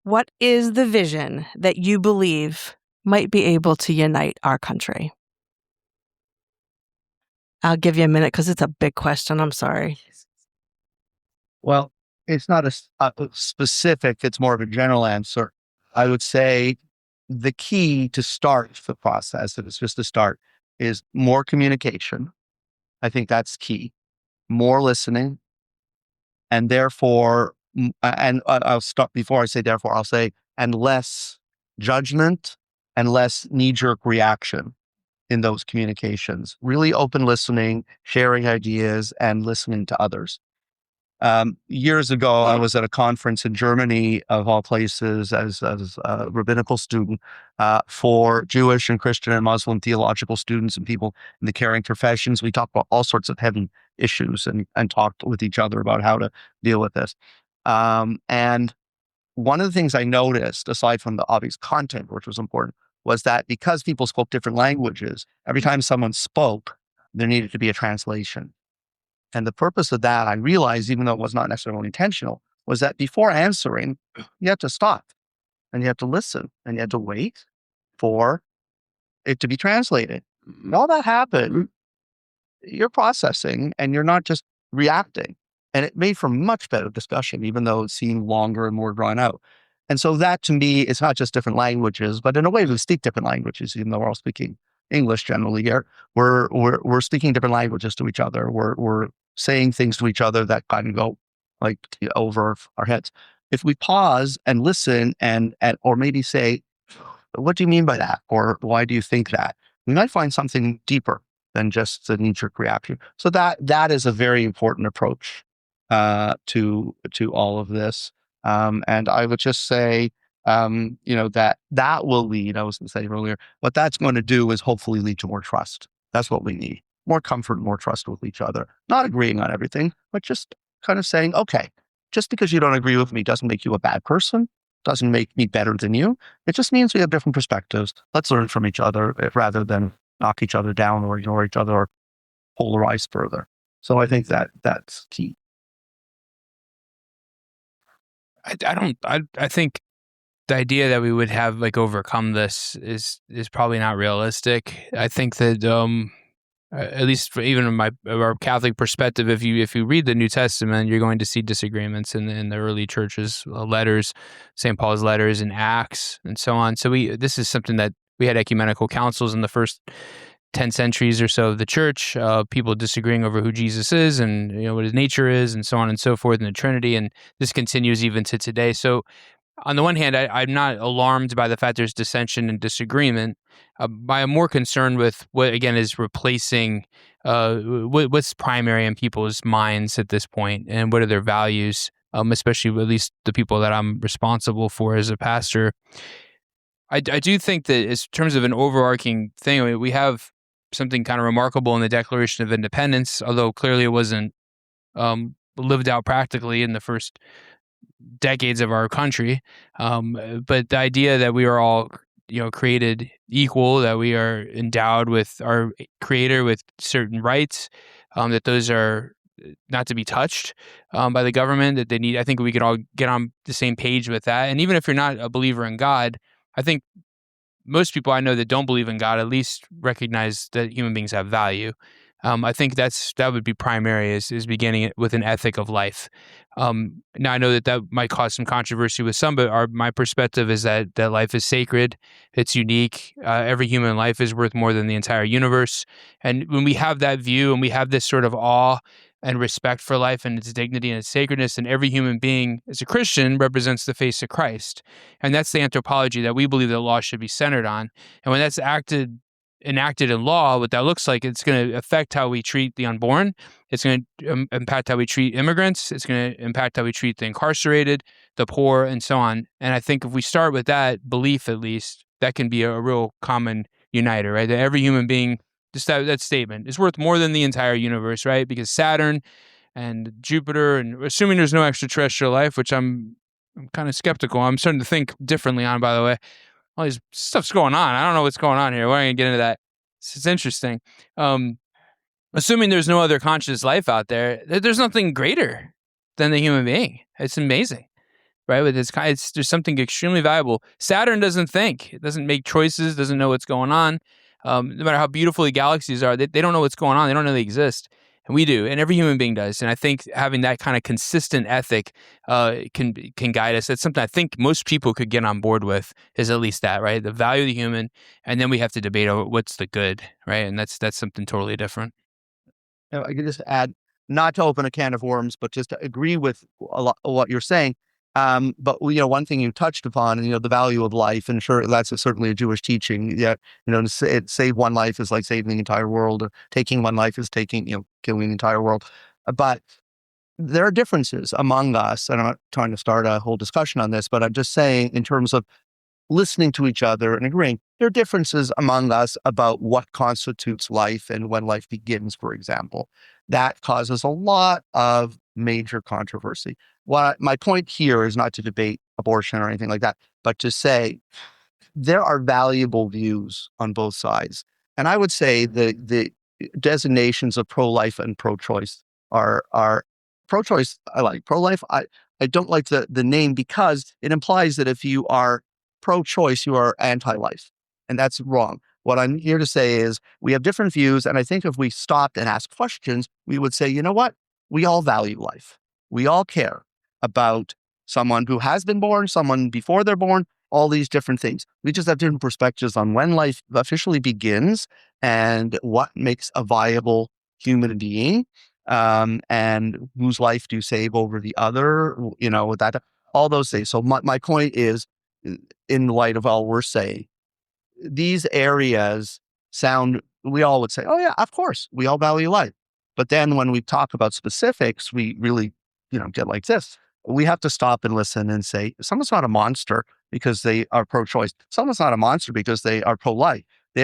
What is the vision that you believe might be able to unite our country? I'll give you a minute because it's a big question. I'm sorry. Well, it's not a specific, it's more of a general answer. I would say the key to start the process, if it's just a start, is more communication. I think that's key. More listening. And therefore, and I'll start before I say therefore, I'll say, and less judgment and less knee-jerk reaction in those communications. Really open listening, sharing ideas, and listening to others. Years ago, I was at a conference in Germany, of all places, as a rabbinical student for Jewish and Christian and Muslim theological students and people in the caring professions. We talked about all sorts of heavy issues and talked with each other about how to deal with this. And one of the things I noticed, aside from the obvious content, which was important, was that because people spoke different languages, every time someone spoke, there needed to be a translation. And the purpose of that, I realized, even though it was not necessarily intentional, was that before answering, you had to stop and you had to listen and you had to wait for it to be translated. And all that happened, you're processing and you're not just reacting. And it made for much better discussion, even though it seemed longer and more drawn out. And so that, to me, it's not just different languages, but in a way we speak different languages, even though we're all speaking English generally here. We're speaking different languages to each other. We're saying things to each other that kind of go like over our heads. If we pause and listen and or maybe say, what do you mean by that? Or why do you think that? We might find something deeper than just the knee-jerk reaction. So that is a very important approach to all of this. And I would just say, that will lead, I was going to say earlier, what that's going to do is hopefully lead to more trust. That's what we need. More comfort, more trust with each other. Not agreeing on everything, but just kind of saying, okay, just because you don't agree with me doesn't make you a bad person, doesn't make me better than you. It just means we have different perspectives. Let's learn from each other rather than knock each other down or ignore each other or polarize further. So I think that's key. I think the idea that we would have overcome this is probably not realistic. I think that at least even in our Catholic perspective, if you read the New Testament, you're going to see disagreements in the early church's letters, St. Paul's letters and Acts and so on. So this is something that we had ecumenical councils in the first 10 centuries or so of the church, people disagreeing over who Jesus is and what his nature is and so on and so forth in the Trinity. And this continues even to today. So on the one hand, I'm not alarmed by the fact there's dissension and disagreement. I'm more concerned with what, again, is replacing what's primary in people's minds at this point and what are their values, especially at least the people that I'm responsible for as a pastor. I do think that in terms of an overarching thing, we have something kind of remarkable in the Declaration of Independence, although clearly it wasn't lived out practically in the first decades of our country. But the idea that we are all, created equal, that we are endowed with our Creator with certain rights, that those are not to be touched by the government, that they need. I think we could all get on the same page with that. And even if you're not a believer in God, I think most people I know that don't believe in God at least recognize that human beings have value. I think that would be primary is beginning with an ethic of life. Now I know that might cause some controversy with some, but my perspective is that life is sacred. It's unique. Every human life is worth more than the entire universe. And when we have that view and we have this sort of awe and respect for life and its dignity and its sacredness, and every human being as a Christian represents the face of Christ. And that's the anthropology that we believe that law should be centered on. And when that's enacted in law, what that looks like, it's going to affect how we treat the unborn. It's going to impact how we treat immigrants. It's going to impact how we treat the incarcerated, the poor, and so on. And I think if we start with that belief, at least, that can be a real common uniter, right? That every human being, just that statement, is worth more than the entire universe, right? Because Saturn and Jupiter, and assuming there's no extraterrestrial life, which I'm kind of skeptical. I'm starting to think differently on, by the way. All this stuff's going on. I don't know what's going on here. We're not going to get into that. It's interesting. Assuming there's no other conscious life out there, there's nothing greater than the human being. It's amazing, right? But there's something extremely valuable. Saturn doesn't think. It doesn't make choices, doesn't know what's going on. No matter how beautiful the galaxies are, they don't know what's going on. They don't know they exist. And we do, and every human being does. And I think having that kind of consistent ethic can guide us. That's something I think most people could get on board with, is at least that, right? The value of the human, and then we have to debate over what's the good, right? And that's something totally different. I could just add, not to open a can of worms, but just to agree with a lot of what you're saying. But one thing you touched upon, the value of life, and sure, that's certainly a Jewish teaching. Yeah, to save one life is like saving the entire world. Or taking one life is killing the entire world. But there are differences among us. And I'm not trying to start a whole discussion on this, but I'm just saying in terms of listening to each other and agreeing, there are differences among us about what constitutes life and when life begins, for example. That causes a lot of major controversy. My point here is not to debate abortion or anything like that, but to say there are valuable views on both sides. And I would say the designations of pro-life and pro-choice are pro-choice. I like pro-life. I don't like the name because it implies that if you are pro-choice, you are anti-life. And that's wrong. What I'm here to say is we have different views. And I think if we stopped and asked questions, we would say, you know what? We all value life. We all care about someone who has been born, someone before they're born, all these different things. We just have different perspectives on when life officially begins and what makes a viable human being, and whose life do you save over the other, that, all those things. So my point is, in light of all we're saying, these areas we all would say, oh yeah, of course, we all value life. But then when we talk about specifics, we really, get like this. We have to stop and listen and say, someone's not a monster because they are pro-choice. Someone's not a monster because they are pro-life. They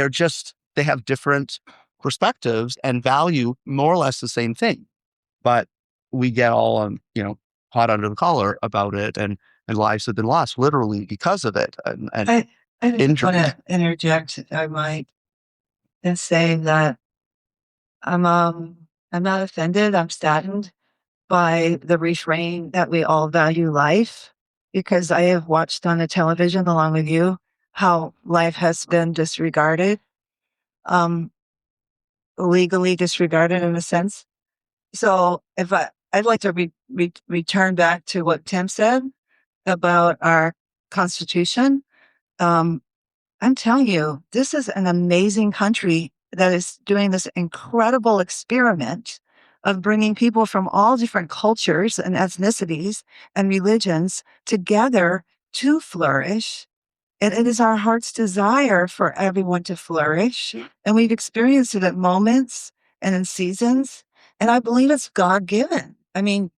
have different perspectives and value more or less the same thing. But we get all, hot under the collar about it, and lives have been lost literally because of it. I just want to interject, if I might, and say that I'm not offended. I'm saddened by the refrain that we all value life, because I have watched on the television along with you how life has been disregarded, legally disregarded in a sense. So I'd like to return back to what Tim said about our Constitution. I'm telling you, this is an amazing country that is doing this incredible experiment of bringing people from all different cultures and ethnicities and religions together to flourish. And it is our heart's desire for everyone to flourish. And we've experienced it at moments and in seasons. And I believe it's God-given. I mean,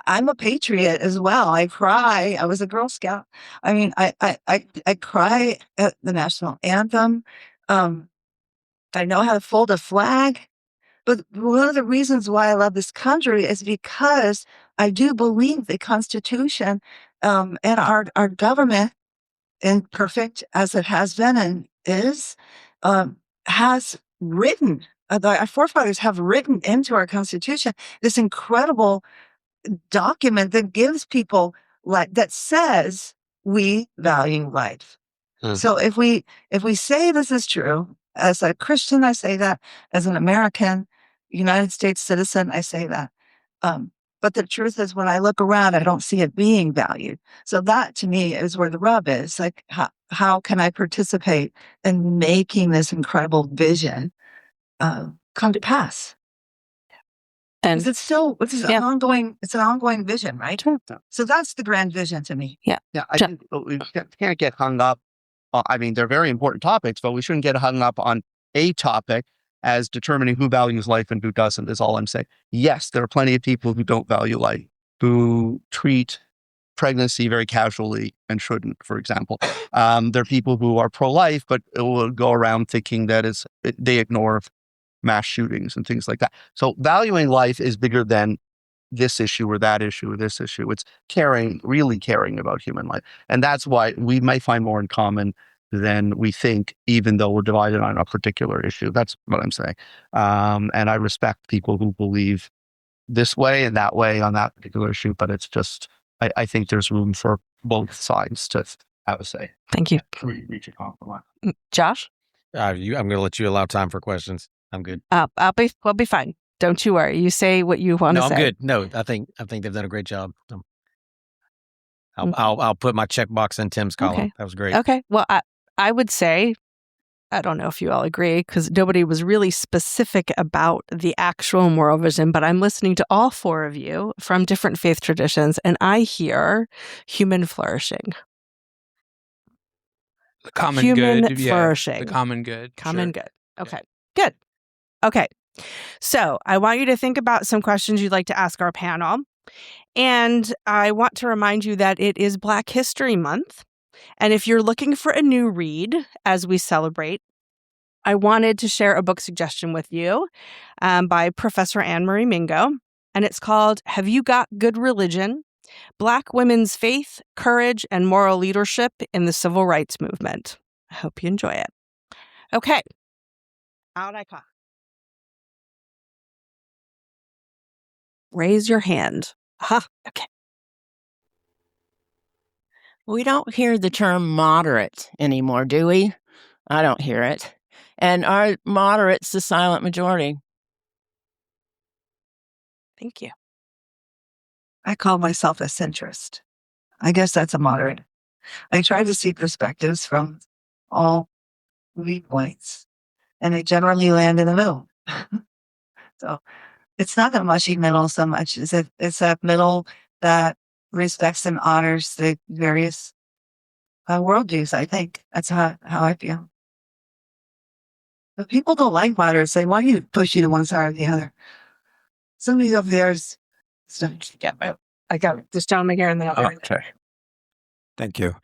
I'm a patriot as well. I cry. I was a Girl Scout. I mean, I cry at the national anthem. I know how to fold a flag. But one of the reasons why I love this country is because I do believe the Constitution, and our government, imperfect as it has been and is, has written, our forefathers have written into our Constitution this incredible document that gives people that says we value life. So if we say this is true, as a Christian, I say that. As an American, United States citizen, I say that. But the truth is, when I look around, I don't see it being valued. So that, to me, is where the rub is. Like, how can I participate in making this incredible vision come to pass? And it's an ongoing vision, right? Sure. So that's the grand vision to me. Yeah. Yeah. I think we can't get hung up. They're very important topics, but we shouldn't get hung up on a topic as determining who values life and who doesn't, is all I'm saying. Yes, there are plenty of people who don't value life, who treat pregnancy very casually and shouldn't, for example. There are people who are pro-life, but will go around thinking that they ignore mass shootings and things like that. So valuing life is bigger than this issue or that issue or this issue. It's really caring about human life. And that's why we might find more in common than we think, even though we're divided on a particular issue. That's what I'm saying. And I respect people who believe this way and that way on that particular issue, but it's just, I think there's room for both sides to have a say. Thank you. Reach a compromise. Josh? I'm going to let you allow time for questions. I'm good. We'll be fine. Don't you worry. You say what you want to say. No, I'm good. No, I think they've done a great job. I'll put my checkbox in Tim's column. Okay. That was great. Okay. Well, I would say, I don't know if you all agree, because nobody was really specific about the actual moral vision, but I'm listening to all four of you from different faith traditions, and I hear human flourishing. The common human good. flourishing. Yeah, the common good. Common Sure. good. Okay. Good. Okay. So I want you to think about some questions you'd like to ask our panel. And I want to remind you that it is Black History Month. And if you're looking for a new read as we celebrate, I wanted to share a book suggestion with you by Professor Anne Marie Mingo. And it's called Have You Got Good Religion? Black Women's Faith, Courage, and Moral Leadership in the Civil Rights Movement. I hope you enjoy it. Okay. Out I come. Raise your hand. Okay. We don't hear the term moderate anymore, do we? I don't hear it. And are moderates the silent majority? Thank you. I call myself a centrist. I guess that's a moderate. I try to see perspectives from all viewpoints, and I generally land in the middle. So it's not a mushy middle so much as it's a middle that respects and honors the various worldviews. I think that's how I feel. But people don't like moderates. They want you to push you to one side or the other. Somebody up there's I got this gentleman here and then Okay. Thank you.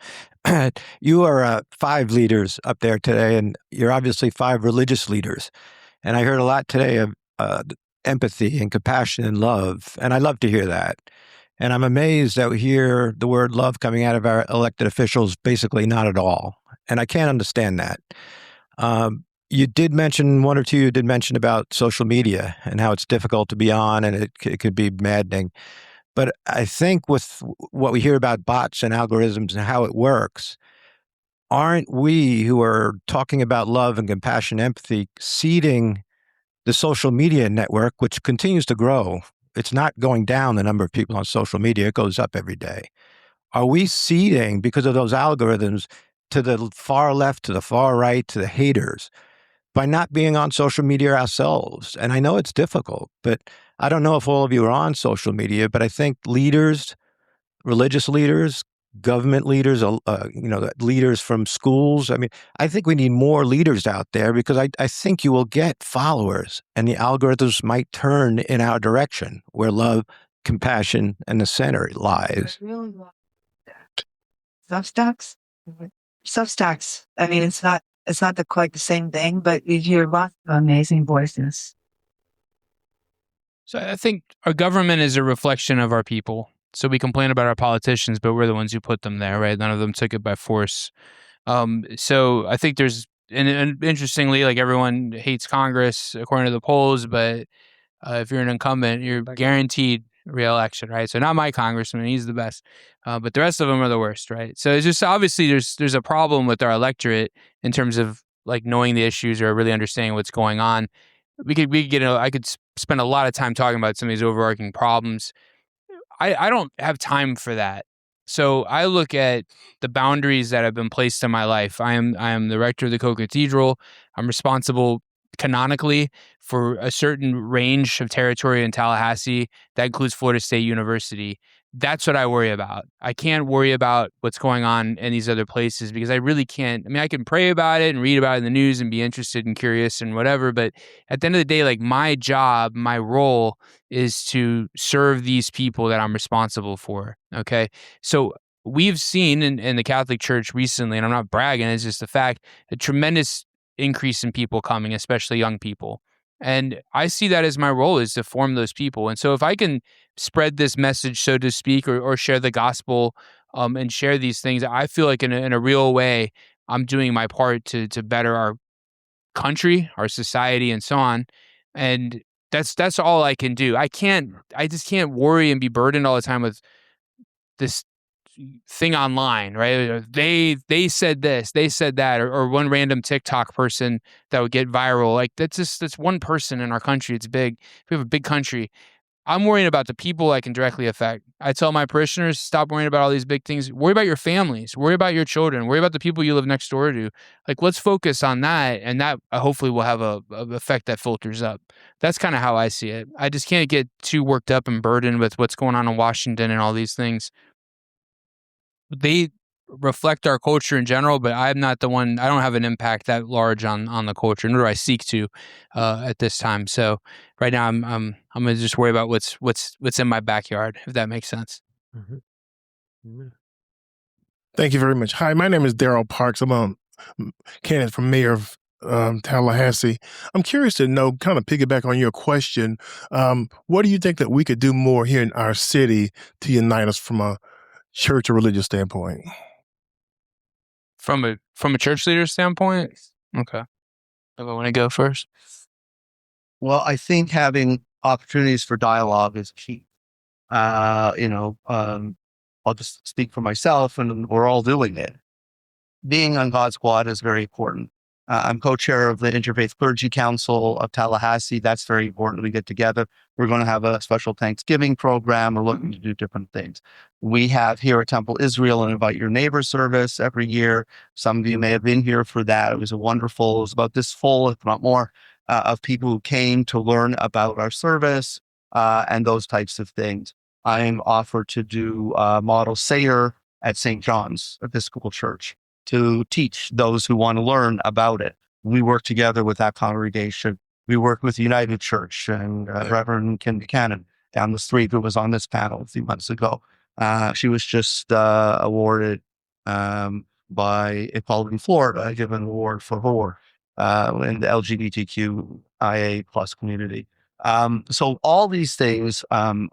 You are 5 leaders up there today, and you're obviously 5 religious leaders. And I heard a lot today of empathy and compassion and love, and I love to hear that. And I'm amazed that we hear the word love coming out of our elected officials basically not at all. And I can't understand that. You did mention, one or two, you did mention about social media and how it's difficult to be on and it could be maddening. But I think with what we hear about bots and algorithms and how it works, aren't we who are talking about love and compassion, empathy, seeding the social media network, which continues to grow? It's not going down, the number of people on social media. It goes up every day. Are we seeding, because of those algorithms, to the far left, to the far right, to the haters, by not being on social media ourselves? And I know it's difficult, but I don't know if all of you are on social media, but I think leaders, religious leaders, government leaders, leaders from schools. I mean, I think we need more leaders out there, because I think you will get followers and the algorithms might turn in our direction where love, compassion, and the center lies. Substacks. Substacks. I mean, it's not quite the same thing, but you hear lots of amazing voices. So I think our government is a reflection of our people. So we complain about our politicians, but we're the ones who put them there, right? None of them took it by force. So I think there's, and interestingly, like everyone hates Congress according to the polls, but if you're an incumbent, you're guaranteed re-election, right? So not my congressman, he's the best, but the rest of them are the worst, right? So it's just obviously there's a problem with our electorate in terms of like knowing the issues or really understanding what's going on. I could spend a lot of time talking about some of these overarching problems. I don't have time for that. So I look at the boundaries that have been placed in my life. I am the rector of the Co-Cathedral. I'm responsible canonically for a certain range of territory in Tallahassee. That includes Florida State University. That's what I worry about. I can't worry about what's going on in these other places because I really can't. I mean, I can pray about it and read about it in the news and be interested and curious and whatever. But at the end of the day, like my job, my role is to serve these people that I'm responsible for. Okay. So we've seen in the Catholic Church recently, and I'm not bragging, it's just a fact, a tremendous increase in people coming, especially young people. And I see that as my role is to form those people. And so if I can spread this message, so to speak, or share the gospel and share these things, I feel like in a real way, I'm doing my part to better our country, our society, and so on. And that's all I can do. I just can't worry and be burdened all the time with this thing online, right? They said this, they said that, or one random TikTok person that would get viral. Like that's one person in our country. It's big. We have a big country. I'm worrying about the people I can directly affect. I tell my parishioners, stop worrying about all these big things. Worry about your families. Worry about your children. Worry about the people you live next door to. Like, let's focus on that, and that hopefully will have a effect that filters up. That's kind of how I see it. I just can't get too worked up and burdened with what's going on in Washington and all these things. reflect our culture in general, but I'm not the one. I don't have an impact that large on the culture, nor do I seek to at this time. So right now, I'm gonna just worry about what's in my backyard, if that makes sense. Mm-hmm. Thank you very much. Hi, my name is Daryl Parks. I'm a candidate for mayor of Tallahassee. I'm curious to know, kind of piggyback on your question, what do you think that we could do more here in our city to unite us from a church or religious standpoint? From a church leader standpoint, okay. I want to go first. Well, I think having opportunities for dialogue is key. I'll just speak for myself, and we're all doing it. Being on God Squad is very important. I'm co-chair of the Interfaith Clergy Council of Tallahassee. That's very important. We get together. We're going to have a special Thanksgiving program. We're looking to do different things. We have here at Temple Israel an Invite Your Neighbor service every year. Some of you may have been here for that. It was about this full, if not more, of people who came to learn about our service and those types of things. I am offered to do model Seder at St. John's Episcopal Church to teach those who want to learn about it. We work together with that congregation. We work with United Church and Reverend Kim Buchanan down the street, who was on this panel a few months ago. She was just awarded by Equality Florida, given an award for her in the LGBTQIA plus community. So all these things, I'm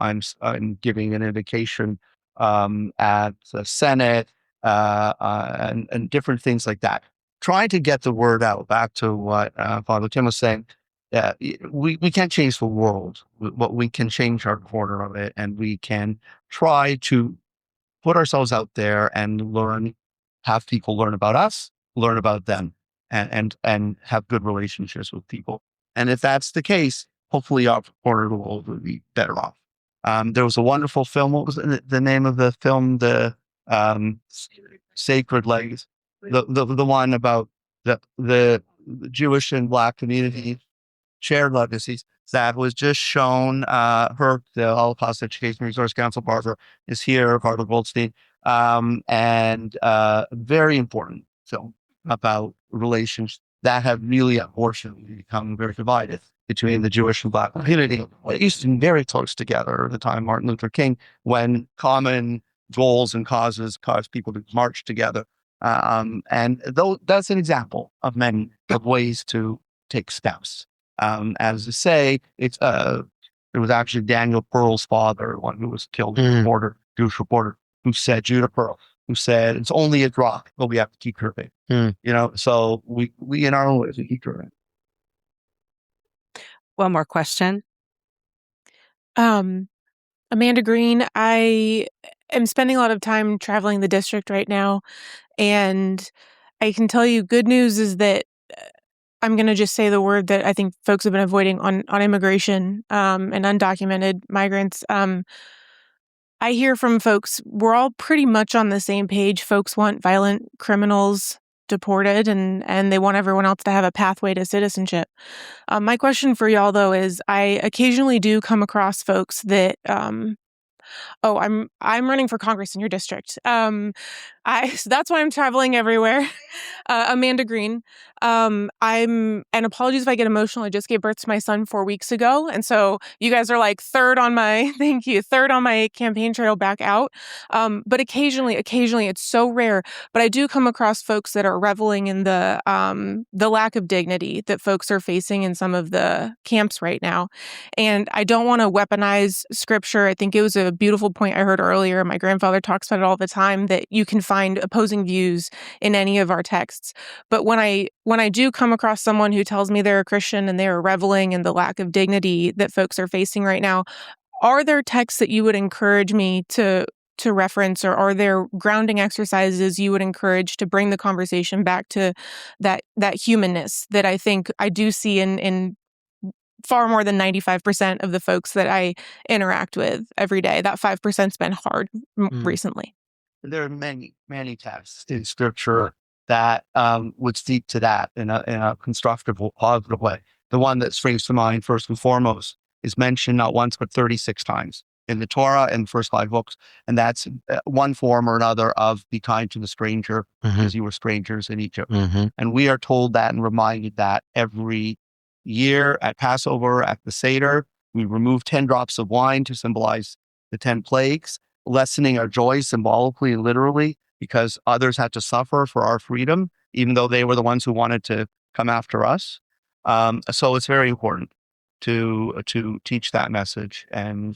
giving an invitation at the Senate, and different things like that. Trying to get the word out. Back to what Father Tim was saying, we can't change the world, but we can change our corner of it, and we can try to put ourselves out there and have people learn about us, learn about them, and have good relationships with people. And if that's the case, hopefully our corner of the world will be better off. There was a wonderful film. What was the name of the film? The Sacred Legacy, the one about the Jewish and Black community shared legacies that was just shown. The Holocaust Education Resource Council, Barbara is here, Barbara Goldstein, and very important film about relations that have really unfortunately become very divided between the Jewish and Black community. It used to be very close together at the time Martin Luther King, when common goals and causes caused people to march together. And that's an example of many of ways to take steps. As I say, it was actually Daniel Pearl's father, one who was killed in the border, Jewish reporter, who said, Judah Pearl, who said, it's only a drop, but we have to keep curving. So we in our own ways, we keep curving. One more question. Amanda Green, I am spending a lot of time traveling the district right now, and I can tell you good news is that I'm going to just say the word that I think folks have been avoiding on immigration and undocumented migrants. I hear from folks, we're all pretty much on the same page. Folks want violent criminals deported, and they want everyone else to have a pathway to citizenship. My question for y'all, though, is I occasionally do come across folks that, I'm running for Congress in your district. So that's why I'm traveling everywhere. Amanda Green. And apologies if I get emotional. I just gave birth to my son 4 weeks ago. And so you guys are like third on my campaign trail back out. But occasionally, it's so rare, but I do come across folks that are reveling in the lack of dignity that folks are facing in some of the camps right now. And I don't want to weaponize scripture. I think it was a beautiful point I heard earlier. My grandfather talks about it all the time, that you can find opposing views in any of our texts. But when I do come across someone who tells me they're a Christian and they're reveling in the lack of dignity that folks are facing right now, are there texts that you would encourage me to reference, or are there grounding exercises you would encourage to bring the conversation back to that humanness that I think I do see in far more than 95% of the folks that I interact with every day? That 5%'s been hard recently. There are many, many texts in scripture that would speak to that in a constructive, positive way. The one that springs to mind first and foremost is mentioned not once, but 36 times in the Torah and the first 5 books. And that's one form or another of be kind to the stranger because you were strangers in Egypt. And we are told that and reminded that every year at Passover, at the Seder. We remove 10 drops of wine to symbolize the 10 plagues, lessening our joy symbolically and literally because others had to suffer for our freedom, even though they were the ones who wanted to come after us. So it's very important to teach that message, and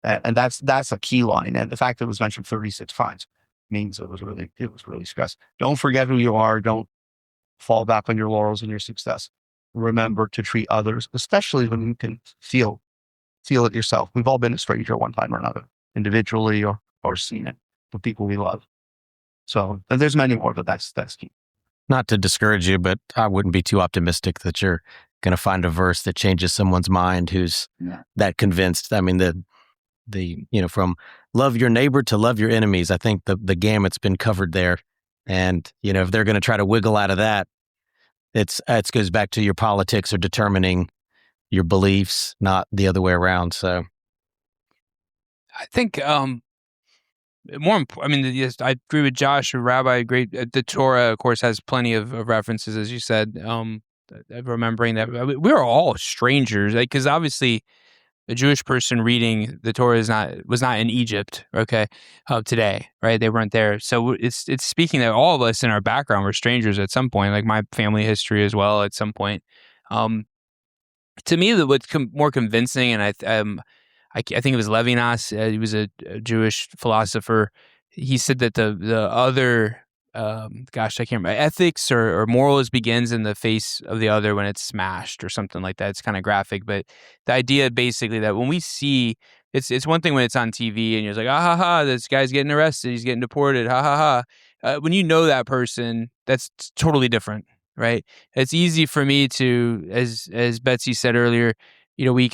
that's a key line. And the fact that it was mentioned 36 times means it was really stressed. Don't forget who you are. Don't fall back on your laurels and your success. Remember to treat others, especially when you can feel it yourself. We've all been a stranger at one time or another, individually or seen it with people we love. So and there's many more, but that's key. Not to discourage you, but I wouldn't be too optimistic that you're going to find a verse that changes someone's mind who's that convinced. I mean, the from love your neighbor to love your enemies, I think the gamut's been covered there. And, if they're going to try to wiggle out of that, it goes back to your politics or determining your beliefs, not the other way around. So I think yes, I agree with Josh, Rabbi. Great. The Torah, of course, has plenty of references, as you said. Remembering that we're all strangers, because obviously a Jewish person reading the Torah was not in Egypt, okay, today, right? They weren't there. So it's speaking that all of us in our background were strangers at some point, like my family history as well at some point. To me, what's more convincing, and I think it was Levinas, he was a Jewish philosopher. He said that the other, I can't remember, ethics or morals begins in the face of the other when it's smashed or something like that. It's kind of graphic, but the idea basically that when we see, it's one thing when it's on TV and you're like, ah ha ha, this guy's getting arrested, he's getting deported, ha ha ha. When you know that person, that's totally different, right? It's easy for me to, as Betsy said earlier, I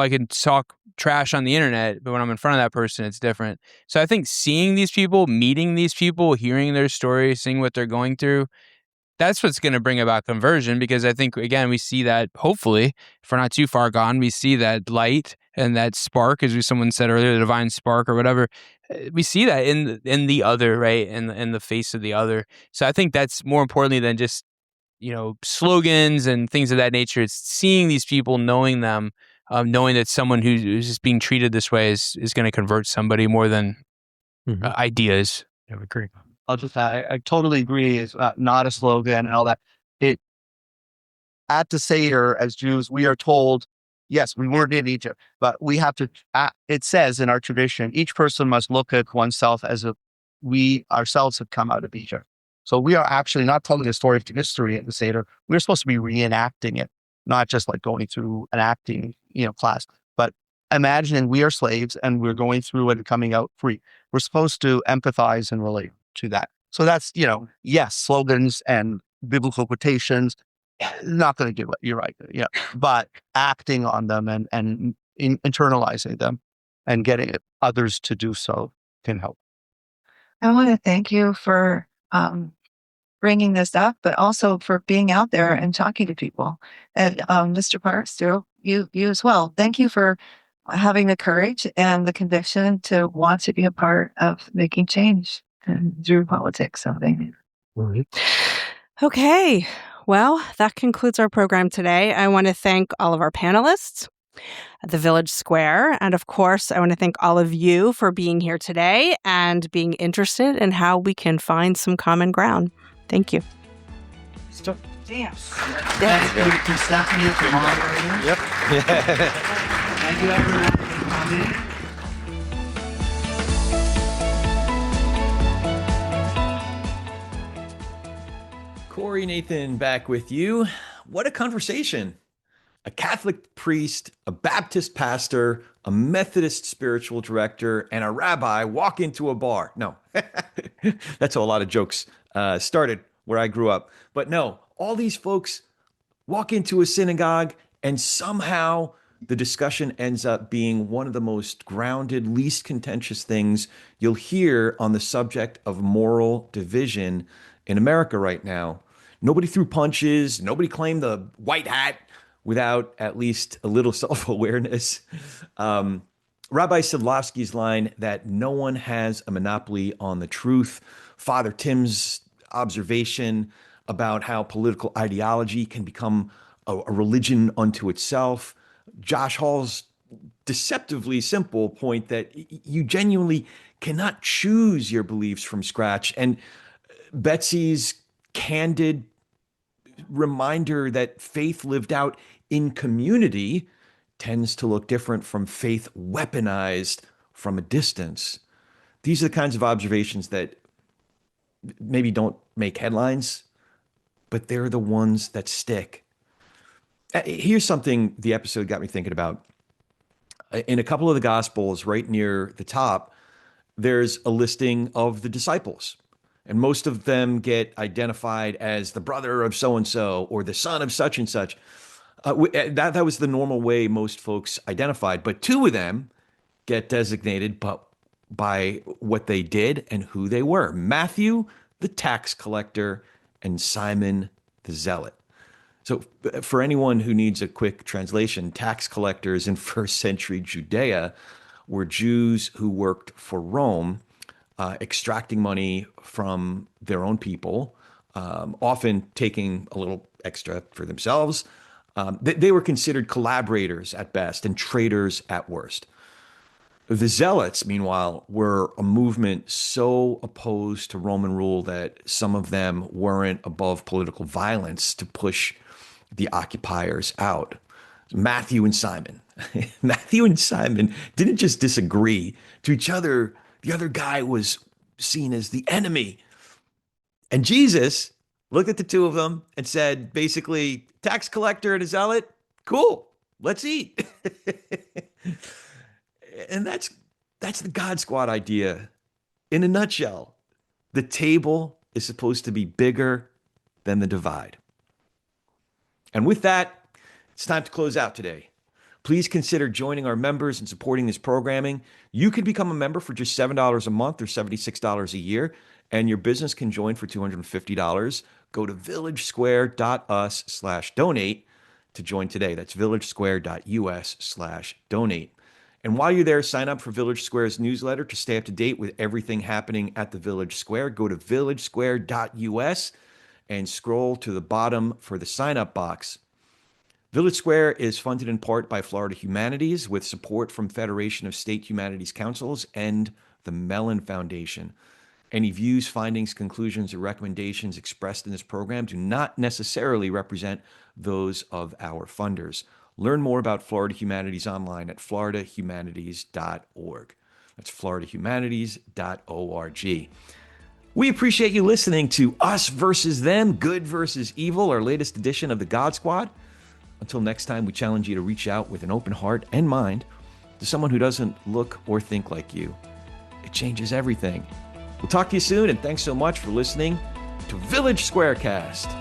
can talk trash on the internet, but when I'm in front of that person, it's different. So I think seeing these people, meeting these people, hearing their story, seeing what they're going through, that's what's going to bring about conversion. Because I think, again, we see that, hopefully, if we're not too far gone, we see that light and that spark, as someone said earlier, the divine spark or whatever. We see that in the other, right? In the face of the other. So I think that's more importantly than just slogans and things of that nature. It's seeing these people, knowing them, knowing that someone who's just being treated this way is going to convert somebody more than ideas. I agree. I'll just I totally agree. It's not a slogan and all that. At the Seder, as Jews, we are told, yes, we weren't in Egypt, but we have to, it says in our tradition, each person must look at oneself as if we ourselves have come out of Egypt. So we are actually not telling a story of history at the Seder. We're supposed to be reenacting it, not just like going through an acting, class, but imagining we are slaves and we're going through it and coming out free. We're supposed to empathize and relate to that. So that's, yes, slogans and biblical quotations, not going to do it. You're right. But acting on them and internalizing them and getting others to do so can help. I want to thank you for bringing this up, but also for being out there and talking to people. And Mr. Parks, you as well. Thank you for having the courage and the conviction to want to be a part of making change through politics. So thank you. Okay. Well, that concludes our program today. I want to thank all of our panelists at the Village Square. And of course, I want to thank all of you for being here today and being interested in how we can find some common ground. Thank you. Damn. Thank you to Stephanie for moderating. Yep. Thank you, everyone, for coming. Corey Nathan back with you. What a conversation. A Catholic priest, a Baptist pastor, a Methodist spiritual director, and a rabbi walk into a bar. No, that's how a lot of jokes started where I grew up. But no, all these folks walk into a synagogue and somehow the discussion ends up being one of the most grounded, least contentious things you'll hear on the subject of moral division in America right now. Nobody threw punches. Nobody claimed the white hat without at least a little self-awareness. Rabbi Sadlovsky's line that no one has a monopoly on the truth, Father Tim's observation about how political ideology can become a religion unto itself, Josh Hall's deceptively simple point that you genuinely cannot choose your beliefs from scratch, and Betsy's candid reminder that faith lived out in community tends to look different from faith weaponized from a distance. These are the kinds of observations that maybe don't make headlines, but they're the ones that stick. Here's something the episode got me thinking about. In a couple of the Gospels, right near the top, there's a listing of the disciples. And most of them get identified as the brother of so-and-so or the son of such and such. That was the normal way most folks identified. But two of them get designated by what they did and who they were. Matthew, the tax collector, and Simon, the zealot. So for anyone who needs a quick translation, tax collectors in first century Judea were Jews who worked for Rome, extracting money from their own people, often taking a little extra for themselves. They were considered collaborators at best and traitors at worst. The Zealots, meanwhile, were a movement so opposed to Roman rule that some of them weren't above political violence to push the occupiers out. Matthew and Simon. Matthew and Simon didn't just disagree to each other. The other guy was seen as the enemy. And Jesus looked at the two of them and said, basically, tax collector and a zealot, cool, let's eat. And that's the God Squad idea in a nutshell. The table is supposed to be bigger than the divide. And with that, it's time to close out today. Please consider joining our members and supporting this programming. You can become a member for just $7 a month or $76 a year, and your business can join for $250. Go to villagesquare.us/donate to join today. That's villagesquare.us/donate. And while you're there, sign up for Village Square's newsletter to stay up to date with everything happening at the Village Square. Go to villagesquare.us and scroll to the bottom for the sign-up box. Village Square is funded in part by Florida Humanities with support from Federation of State Humanities Councils and the Mellon Foundation. Any views, findings, conclusions, or recommendations expressed in this program do not necessarily represent those of our funders. Learn more about Florida Humanities online at floridahumanities.org. That's floridahumanities.org. We appreciate you listening to Us Versus Them, Good versus Evil, our latest edition of the God Squad. Until next time, we challenge you to reach out with an open heart and mind to someone who doesn't look or think like you. It changes everything. We'll talk to you soon, and thanks so much for listening to Village Squarecast.